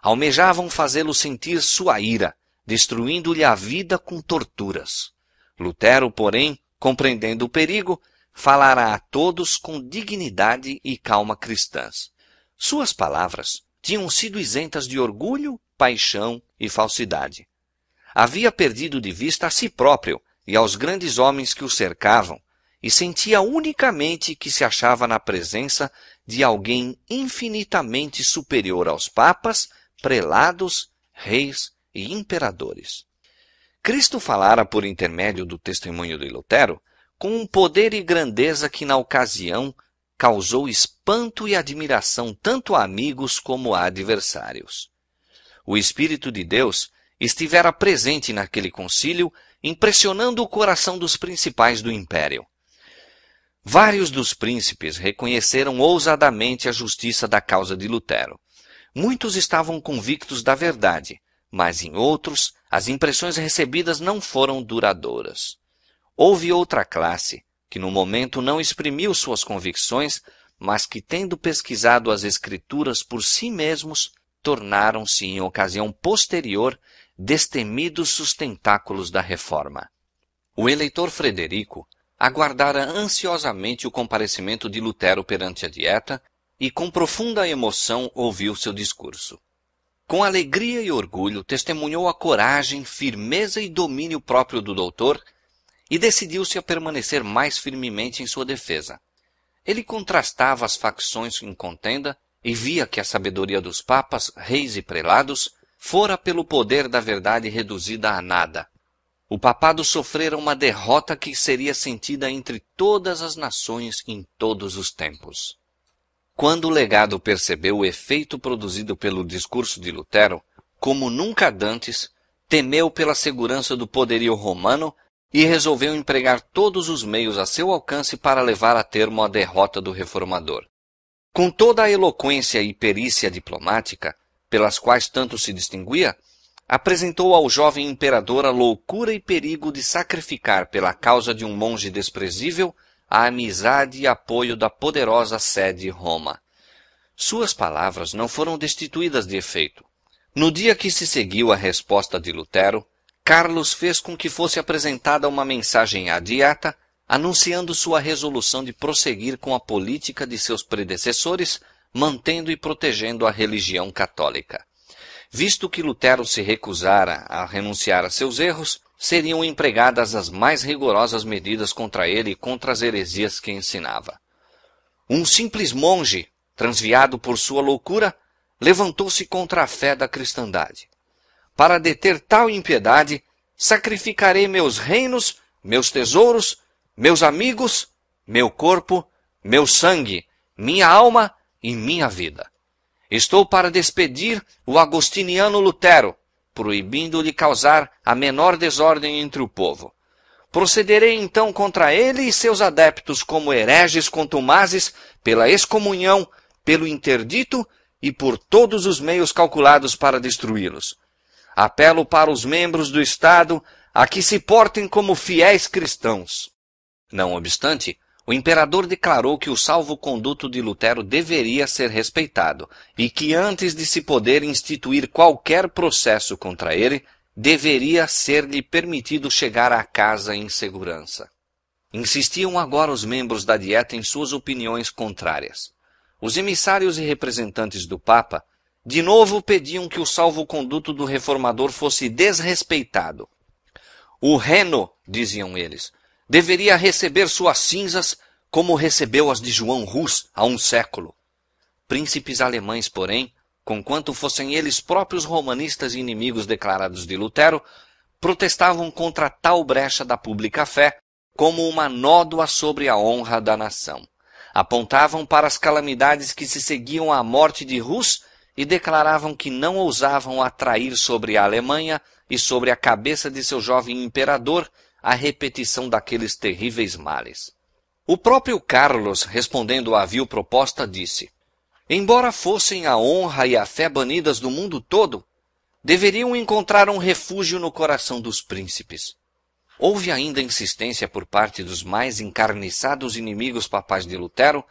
Almejavam fazê-lo sentir sua ira, destruindo-lhe a vida com torturas. Lutero, porém, compreendendo o perigo, falara a todos com dignidade e calma cristãs. Suas palavras tinham sido isentas de orgulho, paixão e falsidade. Havia perdido de vista a si próprio e aos grandes homens que o cercavam, e sentia unicamente que se achava na presença de alguém infinitamente superior aos papas, prelados, reis e imperadores. Cristo falara por intermédio do testemunho de Lutero com um poder e grandeza que na ocasião causou espanto e admiração tanto a amigos como a adversários. O Espírito de Deus estivera presente naquele concílio, impressionando o coração dos principais do império. Vários dos príncipes reconheceram ousadamente a justiça da causa de Lutero. Muitos estavam convictos da verdade, mas em outros as impressões recebidas não foram duradouras. Houve outra classe, que no momento não exprimiu suas convicções, mas que, tendo pesquisado as Escrituras por si mesmos, tornaram-se, em ocasião posterior, destemidos sustentáculos da Reforma. O eleitor Frederico aguardara ansiosamente o comparecimento de Lutero perante a dieta e, com profunda emoção, ouviu seu discurso. Com alegria e orgulho, testemunhou a coragem, firmeza e domínio próprio do doutor e decidiu-se a permanecer mais firmemente em sua defesa. Ele contrastava as facções em contenda e via que a sabedoria dos papas, reis e prelados fora pelo poder da verdade reduzida a nada. O papado sofrera uma derrota que seria sentida entre todas as nações em todos os tempos. Quando o legado percebeu o efeito produzido pelo discurso de Lutero, como nunca dantes, temeu pela segurança do poderio romano e resolveu empregar todos os meios a seu alcance para levar a termo a derrota do reformador. Com toda a eloquência e perícia diplomática, pelas quais tanto se distinguia, apresentou ao jovem imperador a loucura e perigo de sacrificar pela causa de um monge desprezível a amizade e apoio da poderosa sede Roma. Suas palavras não foram destituídas de efeito. No dia que se seguiu a resposta de Lutero, Carlos fez com que fosse apresentada uma mensagem à Dieta, anunciando sua resolução de prosseguir com a política de seus predecessores, mantendo e protegendo a religião católica. Visto que Lutero se recusara a renunciar a seus erros, seriam empregadas as mais rigorosas medidas contra ele e contra as heresias que ensinava. Um simples monge, transviado por sua loucura, levantou-se contra a fé da cristandade. Para deter tal impiedade, sacrificarei meus reinos, meus tesouros, meus amigos, meu corpo, meu sangue, minha alma e minha vida. Estou para despedir o agostiniano Lutero, proibindo-lhe causar a menor desordem entre o povo. Procederei então contra ele e seus adeptos como hereges contumazes, pela excomunhão, pelo interdito e por todos os meios calculados para destruí-los. Apelo para os membros do Estado a que se portem como fiéis cristãos. Não obstante, o imperador declarou que o salvo-conduto de Lutero deveria ser respeitado e que antes de se poder instituir qualquer processo contra ele, deveria ser-lhe permitido chegar à casa em segurança. Insistiam agora os membros da Dieta em suas opiniões contrárias. Os emissários e representantes do Papa de novo pediam que o salvo-conduto do reformador fosse desrespeitado. O Reno, diziam eles, deveria receber suas cinzas como recebeu as de João Rus há um século. Príncipes alemães, porém, conquanto fossem eles próprios romanistas e inimigos declarados de Lutero, protestavam contra tal brecha da pública fé como uma nódoa sobre a honra da nação. Apontavam para as calamidades que se seguiam à morte de Rus e declaravam que não ousavam atrair sobre a Alemanha e sobre a cabeça de seu jovem imperador a repetição daqueles terríveis males. O próprio Carlos, respondendo à vil proposta, disse: embora fossem a honra e a fé banidas do mundo todo, deveriam encontrar um refúgio no coração dos príncipes. Houve ainda insistência por parte dos mais encarniçados inimigos papais de Lutero,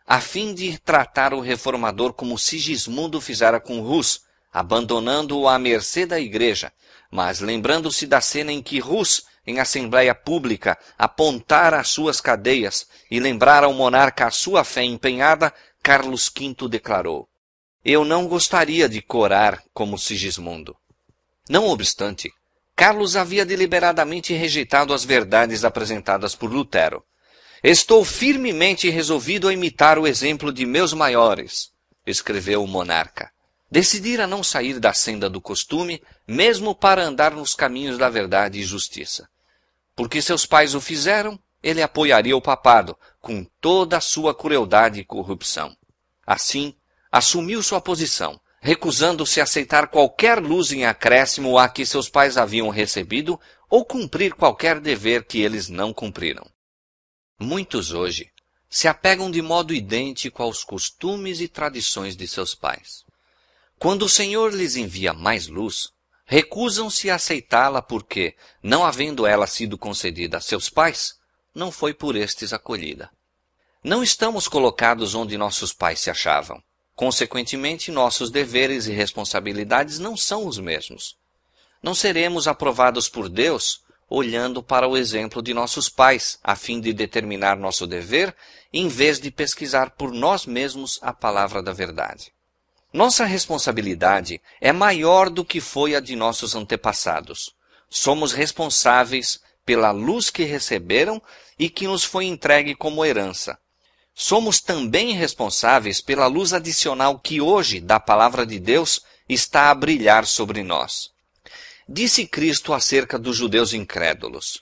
a fim de tratar o reformador como Sigismundo fizera com Rus, abandonando-o à mercê da igreja, mas lembrando-se da cena em que Rus, em assembleia pública, apontara as suas cadeias e lembrara ao monarca a sua fé empenhada, Carlos V declarou: eu não gostaria de corar como Sigismundo. Não obstante, Carlos havia deliberadamente rejeitado as verdades apresentadas por Lutero. Estou firmemente resolvido a imitar o exemplo de meus maiores, escreveu o monarca. Decidira não sair da senda do costume, mesmo para andar nos caminhos da verdade e justiça. Porque seus pais o fizeram, ele apoiaria o papado, com toda a sua crueldade e corrupção. Assim, assumiu sua posição, recusando-se a aceitar qualquer luz em acréscimo a que seus pais haviam recebido ou cumprir qualquer dever que eles não cumpriram. Muitos hoje se apegam de modo idêntico aos costumes e tradições de seus pais. Quando o Senhor lhes envia mais luz, recusam-se a aceitá-la porque, não havendo ela sido concedida a seus pais, não foi por estes acolhida. Não estamos colocados onde nossos pais se achavam. Consequentemente, nossos deveres e responsabilidades não são os mesmos. Não seremos aprovados por Deus olhando para o exemplo de nossos pais, a fim de determinar nosso dever, em vez de pesquisar por nós mesmos a palavra da verdade. Nossa responsabilidade é maior do que foi a de nossos antepassados. Somos responsáveis pela luz que receberam e que nos foi entregue como herança. Somos também responsáveis pela luz adicional que hoje, da palavra de Deus, está a brilhar sobre nós. Disse Cristo acerca dos judeus incrédulos: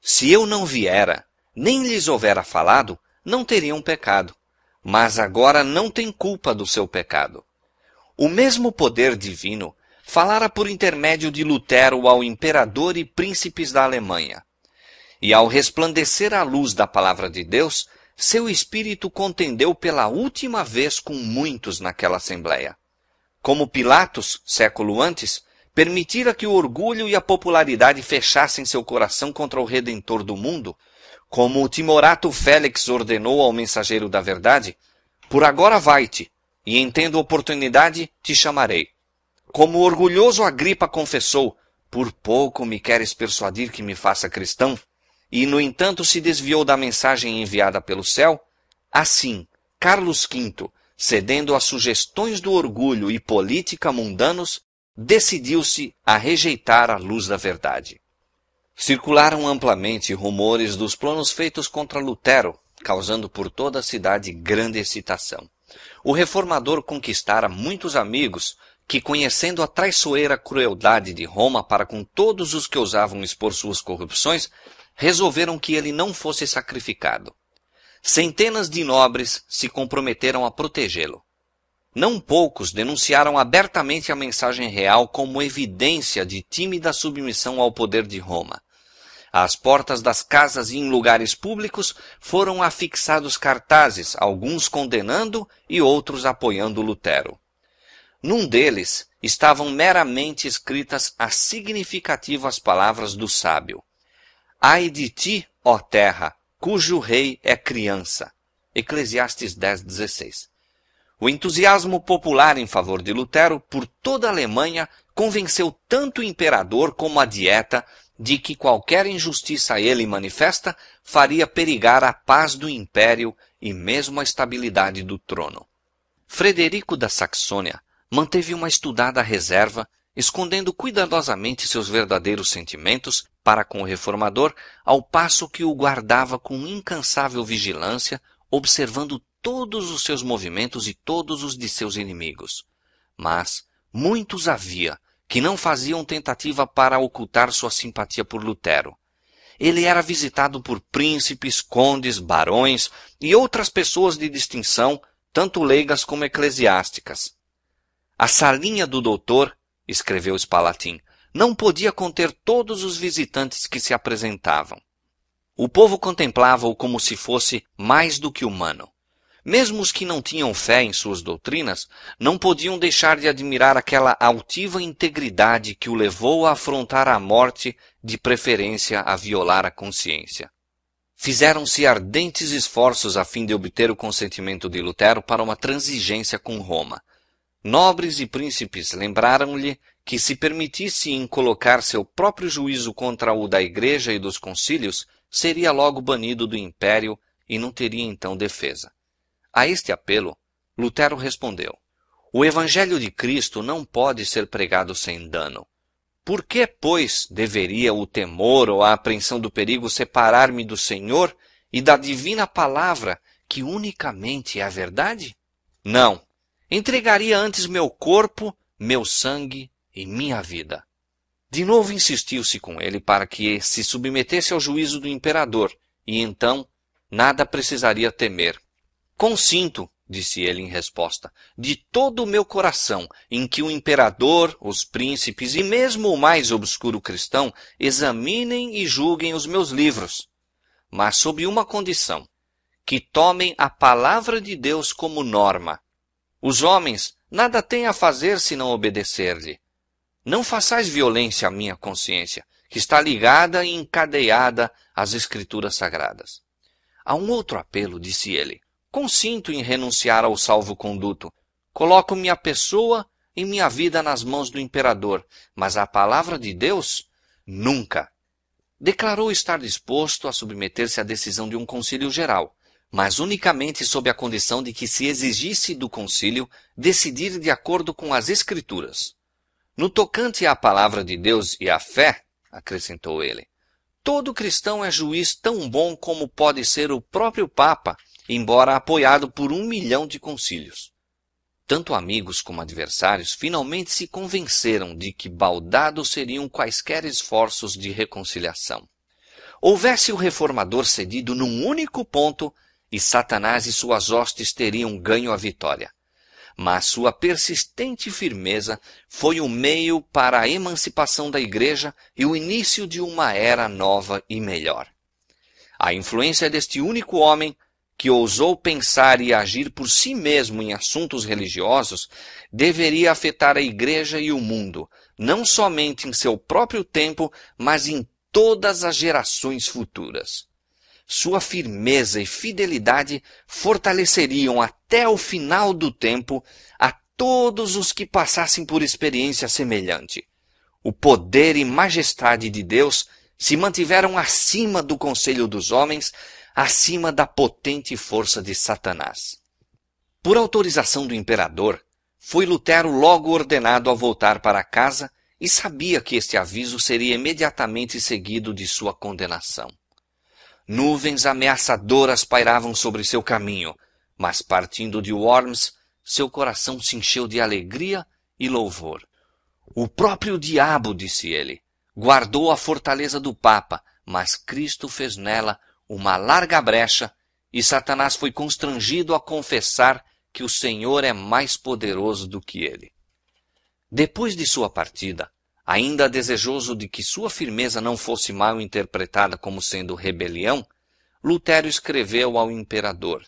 Se eu não viera, nem lhes houvera falado, não teriam pecado, mas agora não têm culpa do seu pecado. O mesmo poder divino falara por intermédio de Lutero ao imperador e príncipes da Alemanha. E ao resplandecer a luz da palavra de Deus, seu espírito contendeu pela última vez com muitos naquela assembleia. Como Pilatos, século antes, permitira que o orgulho e a popularidade fechassem seu coração contra o Redentor do mundo, como o timorato Félix ordenou ao mensageiro da verdade: por agora vai-te, e em tendo oportunidade te chamarei. Como o orgulhoso Agripa confessou: por pouco me queres persuadir que me faça cristão, e no entanto se desviou da mensagem enviada pelo céu, assim, Carlos V, cedendo às sugestões do orgulho e política mundanos, decidiu-se a rejeitar a luz da verdade. Circularam amplamente rumores dos planos feitos contra Lutero, causando por toda a cidade grande excitação. O reformador conquistara muitos amigos que, conhecendo a traiçoeira crueldade de Roma para com todos os que ousavam expor suas corrupções, resolveram que ele não fosse sacrificado. Centenas de nobres se comprometeram a protegê-lo. Não poucos denunciaram abertamente a mensagem real como evidência de tímida submissão ao poder de Roma. Às portas das casas e em lugares públicos foram afixados cartazes, alguns condenando e outros apoiando Lutero. Num deles estavam meramente escritas as significativas palavras do sábio: Ai de ti, ó terra, cujo rei é criança. Eclesiastes 10:16. O entusiasmo popular em favor de Lutero por toda a Alemanha convenceu tanto o imperador como a Dieta de que qualquer injustiça a ele manifesta faria perigar a paz do império e mesmo a estabilidade do trono. Frederico da Saxônia manteve uma estudada reserva, escondendo cuidadosamente seus verdadeiros sentimentos para com o reformador, ao passo que o guardava com incansável vigilância, observando todos os seus movimentos e todos os de seus inimigos. Mas muitos havia que não faziam tentativa para ocultar sua simpatia por Lutero. Ele era visitado por príncipes, condes, barões e outras pessoas de distinção, tanto leigas como eclesiásticas. A salinha do doutor, escreveu Spalatin, não podia conter todos os visitantes que se apresentavam. O povo contemplava-o como se fosse mais do que humano. Mesmo os que não tinham fé em suas doutrinas não podiam deixar de admirar aquela altiva integridade que o levou a afrontar a morte, de preferência a violar a consciência. Fizeram-se ardentes esforços a fim de obter o consentimento de Lutero para uma transigência com Roma. Nobres e príncipes lembraram-lhe que, se permitisse em colocar seu próprio juízo contra o da Igreja e dos concílios, seria logo banido do império e não teria então defesa. A este apelo, Lutero respondeu: o Evangelho de Cristo não pode ser pregado sem dano. Por que, pois, deveria o temor ou a apreensão do perigo separar-me do Senhor e da divina palavra, que unicamente é a verdade? Não. Entregaria antes meu corpo, meu sangue e minha vida. De novo insistiu-se com ele para que se submetesse ao juízo do imperador, e então nada precisaria temer. Consinto, disse ele em resposta, de todo o meu coração, em que o imperador, os príncipes e mesmo o mais obscuro cristão examinem e julguem os meus livros, mas sob uma condição: que tomem a palavra de Deus como norma. Os homens nada têm a fazer senão obedecer-lhe. Não façais violência à minha consciência, que está ligada e encadeada às Escrituras Sagradas. A um outro apelo, disse ele: consinto em renunciar ao salvo-conduto. Coloco minha pessoa e minha vida nas mãos do imperador, mas a palavra de Deus, nunca. Declarou estar disposto a submeter-se à decisão de um concílio geral, mas unicamente sob a condição de que se exigisse do concílio decidir de acordo com as Escrituras. No tocante à palavra de Deus e à fé, acrescentou ele, todo cristão é juiz tão bom como pode ser o próprio Papa, embora apoiado por 1 milhão de concílios. Tanto amigos como adversários finalmente se convenceram de que baldados seriam quaisquer esforços de reconciliação. Houvesse o reformador cedido num único ponto, e Satanás e suas hostes teriam ganho a vitória. Mas sua persistente firmeza foi o meio para a emancipação da igreja e o início de uma era nova e melhor. A influência deste único homem, que ousou pensar e agir por si mesmo em assuntos religiosos, deveria afetar a igreja e o mundo, não somente em seu próprio tempo, mas em todas as gerações futuras. Sua firmeza e fidelidade fortaleceriam até o final do tempo a todos os que passassem por experiência semelhante. O poder e majestade de Deus se mantiveram acima do conselho dos homens, acima da potente força de Satanás. Por autorização do imperador, foi Lutero logo ordenado a voltar para casa e sabia que este aviso seria imediatamente seguido de sua condenação. Nuvens ameaçadoras pairavam sobre seu caminho, mas partindo de Worms, seu coração se encheu de alegria e louvor. O próprio diabo, disse ele, guardou a fortaleza do Papa, mas Cristo fez nela uma larga brecha e Satanás foi constrangido a confessar que o Senhor é mais poderoso do que ele. Depois de sua partida, ainda desejoso de que sua firmeza não fosse mal interpretada como sendo rebelião, Lutero escreveu ao imperador: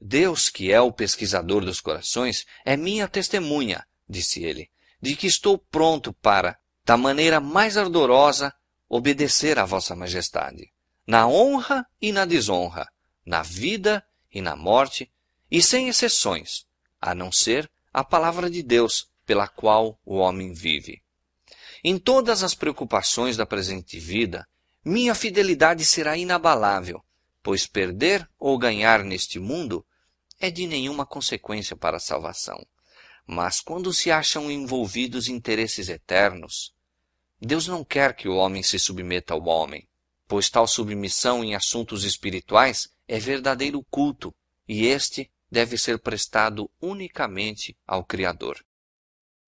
Deus, que é o pesquisador dos corações, é minha testemunha, disse ele, de que estou pronto para, da maneira mais ardorosa, obedecer à vossa majestade, na honra e na desonra, na vida e na morte, e sem exceções, a não ser a palavra de Deus, pela qual o homem vive. Em todas as preocupações da presente vida, minha fidelidade será inabalável, pois perder ou ganhar neste mundo é de nenhuma consequência para a salvação. Mas quando se acham envolvidos interesses eternos, Deus não quer que o homem se submeta ao homem, pois tal submissão em assuntos espirituais é verdadeiro culto, e este deve ser prestado unicamente ao Criador.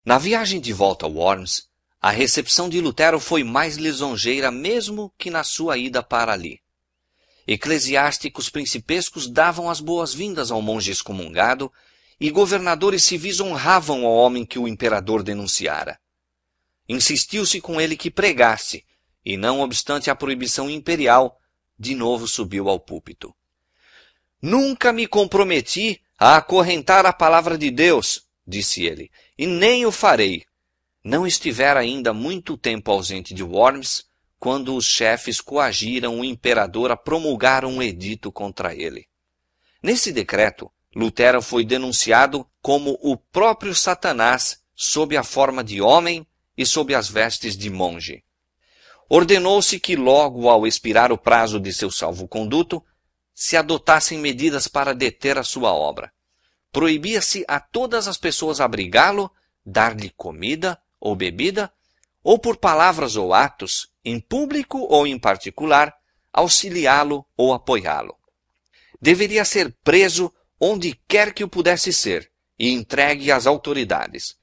Na viagem de volta a Worms, a recepção de Lutero foi mais lisonjeira mesmo que na sua ida para ali. Eclesiásticos principescos davam as boas-vindas ao monge excomungado e governadores civis honravam ao homem que o imperador denunciara. Insistiu-se com ele que pregasse, e não obstante a proibição imperial, de novo subiu ao púlpito. Nunca me comprometi a acorrentar a palavra de Deus, disse ele, e nem o farei. Não estivera ainda muito tempo ausente de Worms, quando os chefes coagiram o imperador a promulgar um edito contra ele. Nesse decreto, Lutero foi denunciado como o próprio Satanás sob a forma de homem e sob as vestes de monge. Ordenou-se que logo ao expirar o prazo de seu salvo-conduto, se adotassem medidas para deter a sua obra. Proibia-se a todas as pessoas abrigá-lo, dar-lhe comida ou bebida, ou por palavras ou atos, em público ou em particular, auxiliá-lo ou apoiá-lo. Deveria ser preso onde quer que o pudesse ser e entregue às autoridades.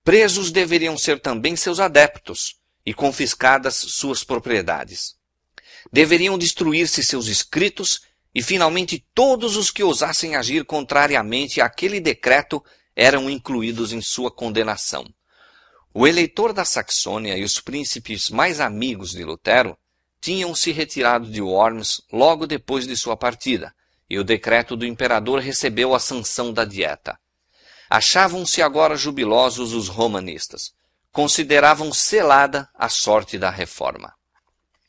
Presos deveriam ser também seus adeptos e confiscadas suas propriedades. Deveriam destruir-se seus escritos e, finalmente, todos os que ousassem agir contrariamente àquele decreto eram incluídos em sua condenação. O eleitor da Saxônia e os príncipes mais amigos de Lutero tinham se retirado de Worms logo depois de sua partida, e o decreto do imperador recebeu a sanção da Dieta. Achavam-se agora jubilosos os romanistas. Consideravam selada a sorte da reforma.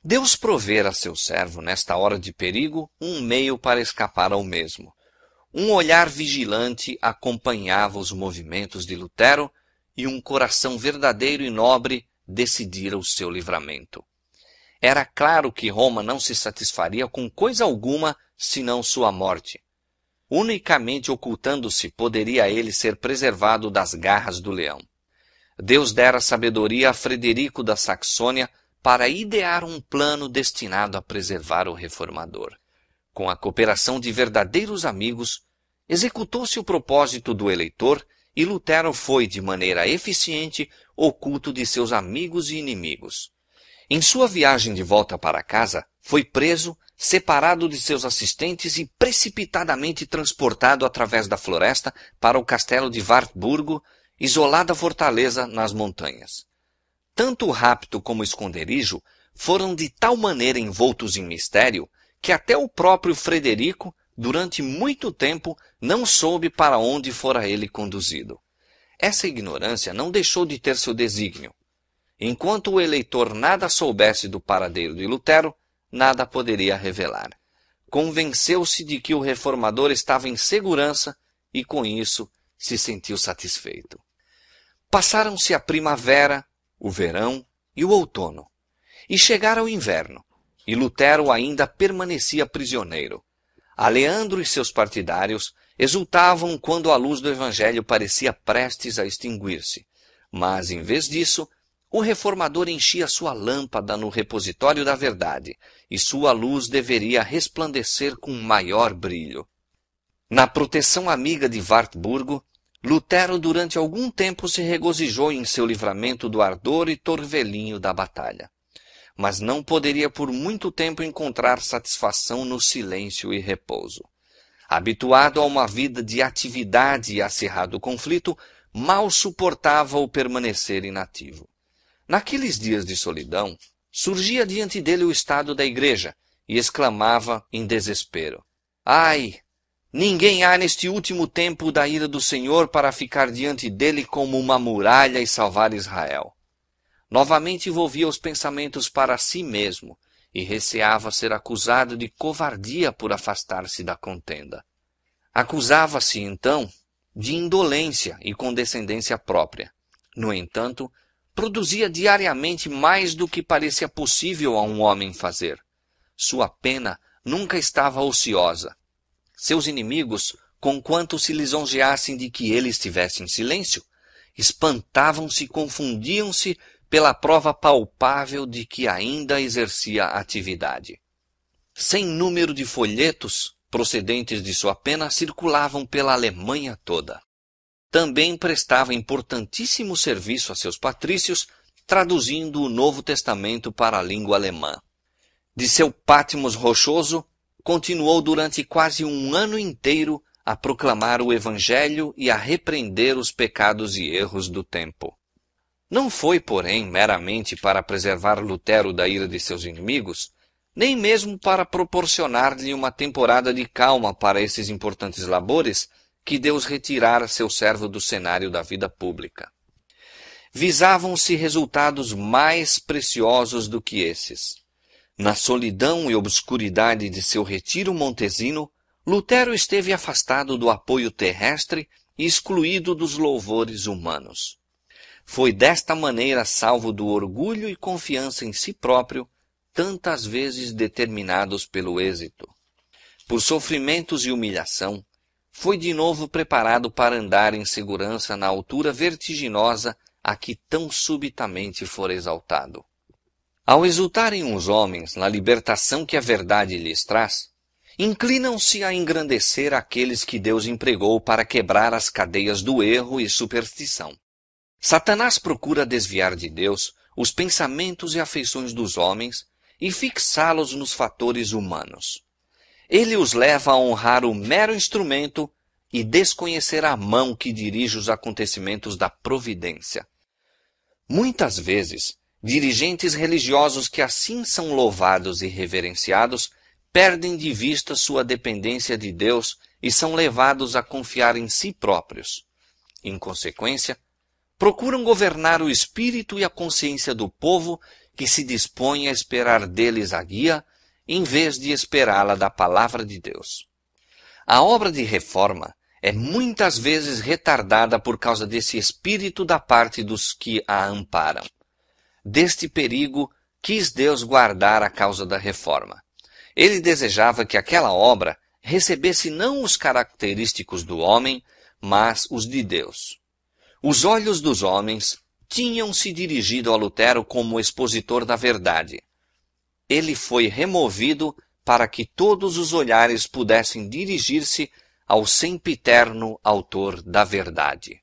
Deus provera a seu servo, nesta hora de perigo, um meio para escapar ao mesmo. Um olhar vigilante acompanhava os movimentos de Lutero e um coração verdadeiro e nobre decidira o seu livramento. Era claro que Roma não se satisfaria com coisa alguma senão sua morte. Unicamente ocultando-se poderia ele ser preservado das garras do leão. Deus dera sabedoria a Frederico da Saxônia para idear um plano destinado a preservar o reformador. Com a cooperação de verdadeiros amigos, executou-se o propósito do eleitor e Lutero foi, de maneira eficiente, oculto de seus amigos e inimigos. Em sua viagem de volta para casa, foi preso, separado de seus assistentes e precipitadamente transportado através da floresta para o castelo de Wartburgo, isolada fortaleza nas montanhas. Tanto o rapto como o esconderijo foram de tal maneira envoltos em mistério que até o próprio Frederico, durante muito tempo, não soube para onde fora ele conduzido. Essa ignorância não deixou de ter seu desígnio. Enquanto o eleitor nada soubesse do paradeiro de Lutero, nada poderia revelar. Convenceu-se de que o reformador estava em segurança e, com isso, se sentiu satisfeito. Passaram-se a primavera, o verão e o outono. E chegara o inverno, e Lutero ainda permanecia prisioneiro. Aleandro e seus partidários exultavam quando a luz do Evangelho parecia prestes a extinguir-se. Mas, em vez disso, o reformador enchia sua lâmpada no repositório da verdade, e sua luz deveria resplandecer com maior brilho. Na proteção amiga de Wartburgo, Lutero durante algum tempo se regozijou em seu livramento do ardor e torvelinho da batalha. Mas não poderia por muito tempo encontrar satisfação no silêncio e repouso. Habituado a uma vida de atividade e acirrado conflito, mal suportava o permanecer inativo. Naqueles dias de solidão, surgia diante dele o estado da igreja e exclamava em desespero: Ai! Ninguém há neste último tempo da ira do Senhor para ficar diante dele como uma muralha e salvar Israel. Novamente envolvia os pensamentos para si mesmo e receava ser acusado de covardia por afastar-se da contenda. Acusava-se, então, de indolência e condescendência própria. No entanto, produzia diariamente mais do que parecia possível a um homem fazer. Sua pena nunca estava ociosa. Seus inimigos, conquanto se lisonjeassem de que ele estivesse em silêncio, espantavam-se e confundiam-se pela prova palpável de que ainda exercia atividade. Sem número de folhetos procedentes de sua pena circulavam pela Alemanha toda. Também prestava importantíssimo serviço a seus patrícios, traduzindo o Novo Testamento para a língua alemã. De seu Patmos rochoso, continuou durante quase um ano inteiro a proclamar o Evangelho e a repreender os pecados e erros do tempo. Não foi, porém, meramente para preservar Lutero da ira de seus inimigos, nem mesmo para proporcionar-lhe uma temporada de calma para esses importantes labores, que Deus retirara seu servo do cenário da vida pública. Visavam-se resultados mais preciosos do que esses. Na solidão e obscuridade de seu retiro montesino, Lutero esteve afastado do apoio terrestre e excluído dos louvores humanos. Foi desta maneira salvo do orgulho e confiança em si próprio, tantas vezes determinados pelo êxito. Por sofrimentos e humilhação, foi de novo preparado para andar em segurança na altura vertiginosa a que tão subitamente fora exaltado. Ao exultarem os homens na libertação que a verdade lhes traz, inclinam-se a engrandecer aqueles que Deus empregou para quebrar as cadeias do erro e superstição. Satanás procura desviar de Deus os pensamentos e afeições dos homens e fixá-los nos fatores humanos. Ele os leva a honrar o mero instrumento e desconhecer a mão que dirige os acontecimentos da providência. Muitas vezes, dirigentes religiosos que assim são louvados e reverenciados perdem de vista sua dependência de Deus e são levados a confiar em si próprios. Em consequência, procuram governar o espírito e a consciência do povo que se dispõe a esperar deles a guia, em vez de esperá-la da palavra de Deus. A obra de reforma é muitas vezes retardada por causa desse espírito da parte dos que a amparam. Deste perigo quis Deus guardar a causa da reforma. Ele desejava que aquela obra recebesse não os característicos do homem, mas os de Deus. Os olhos dos homens tinham se dirigido a Lutero como expositor da verdade. Ele foi removido para que todos os olhares pudessem dirigir-se ao sempiterno autor da verdade.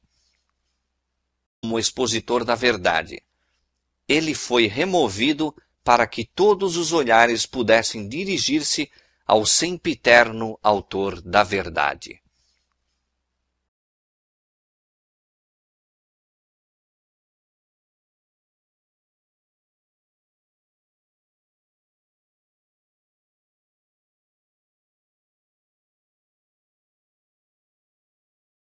como expositor da verdade. Ele foi removido para que todos os olhares pudessem dirigir-se ao sempiterno autor da verdade.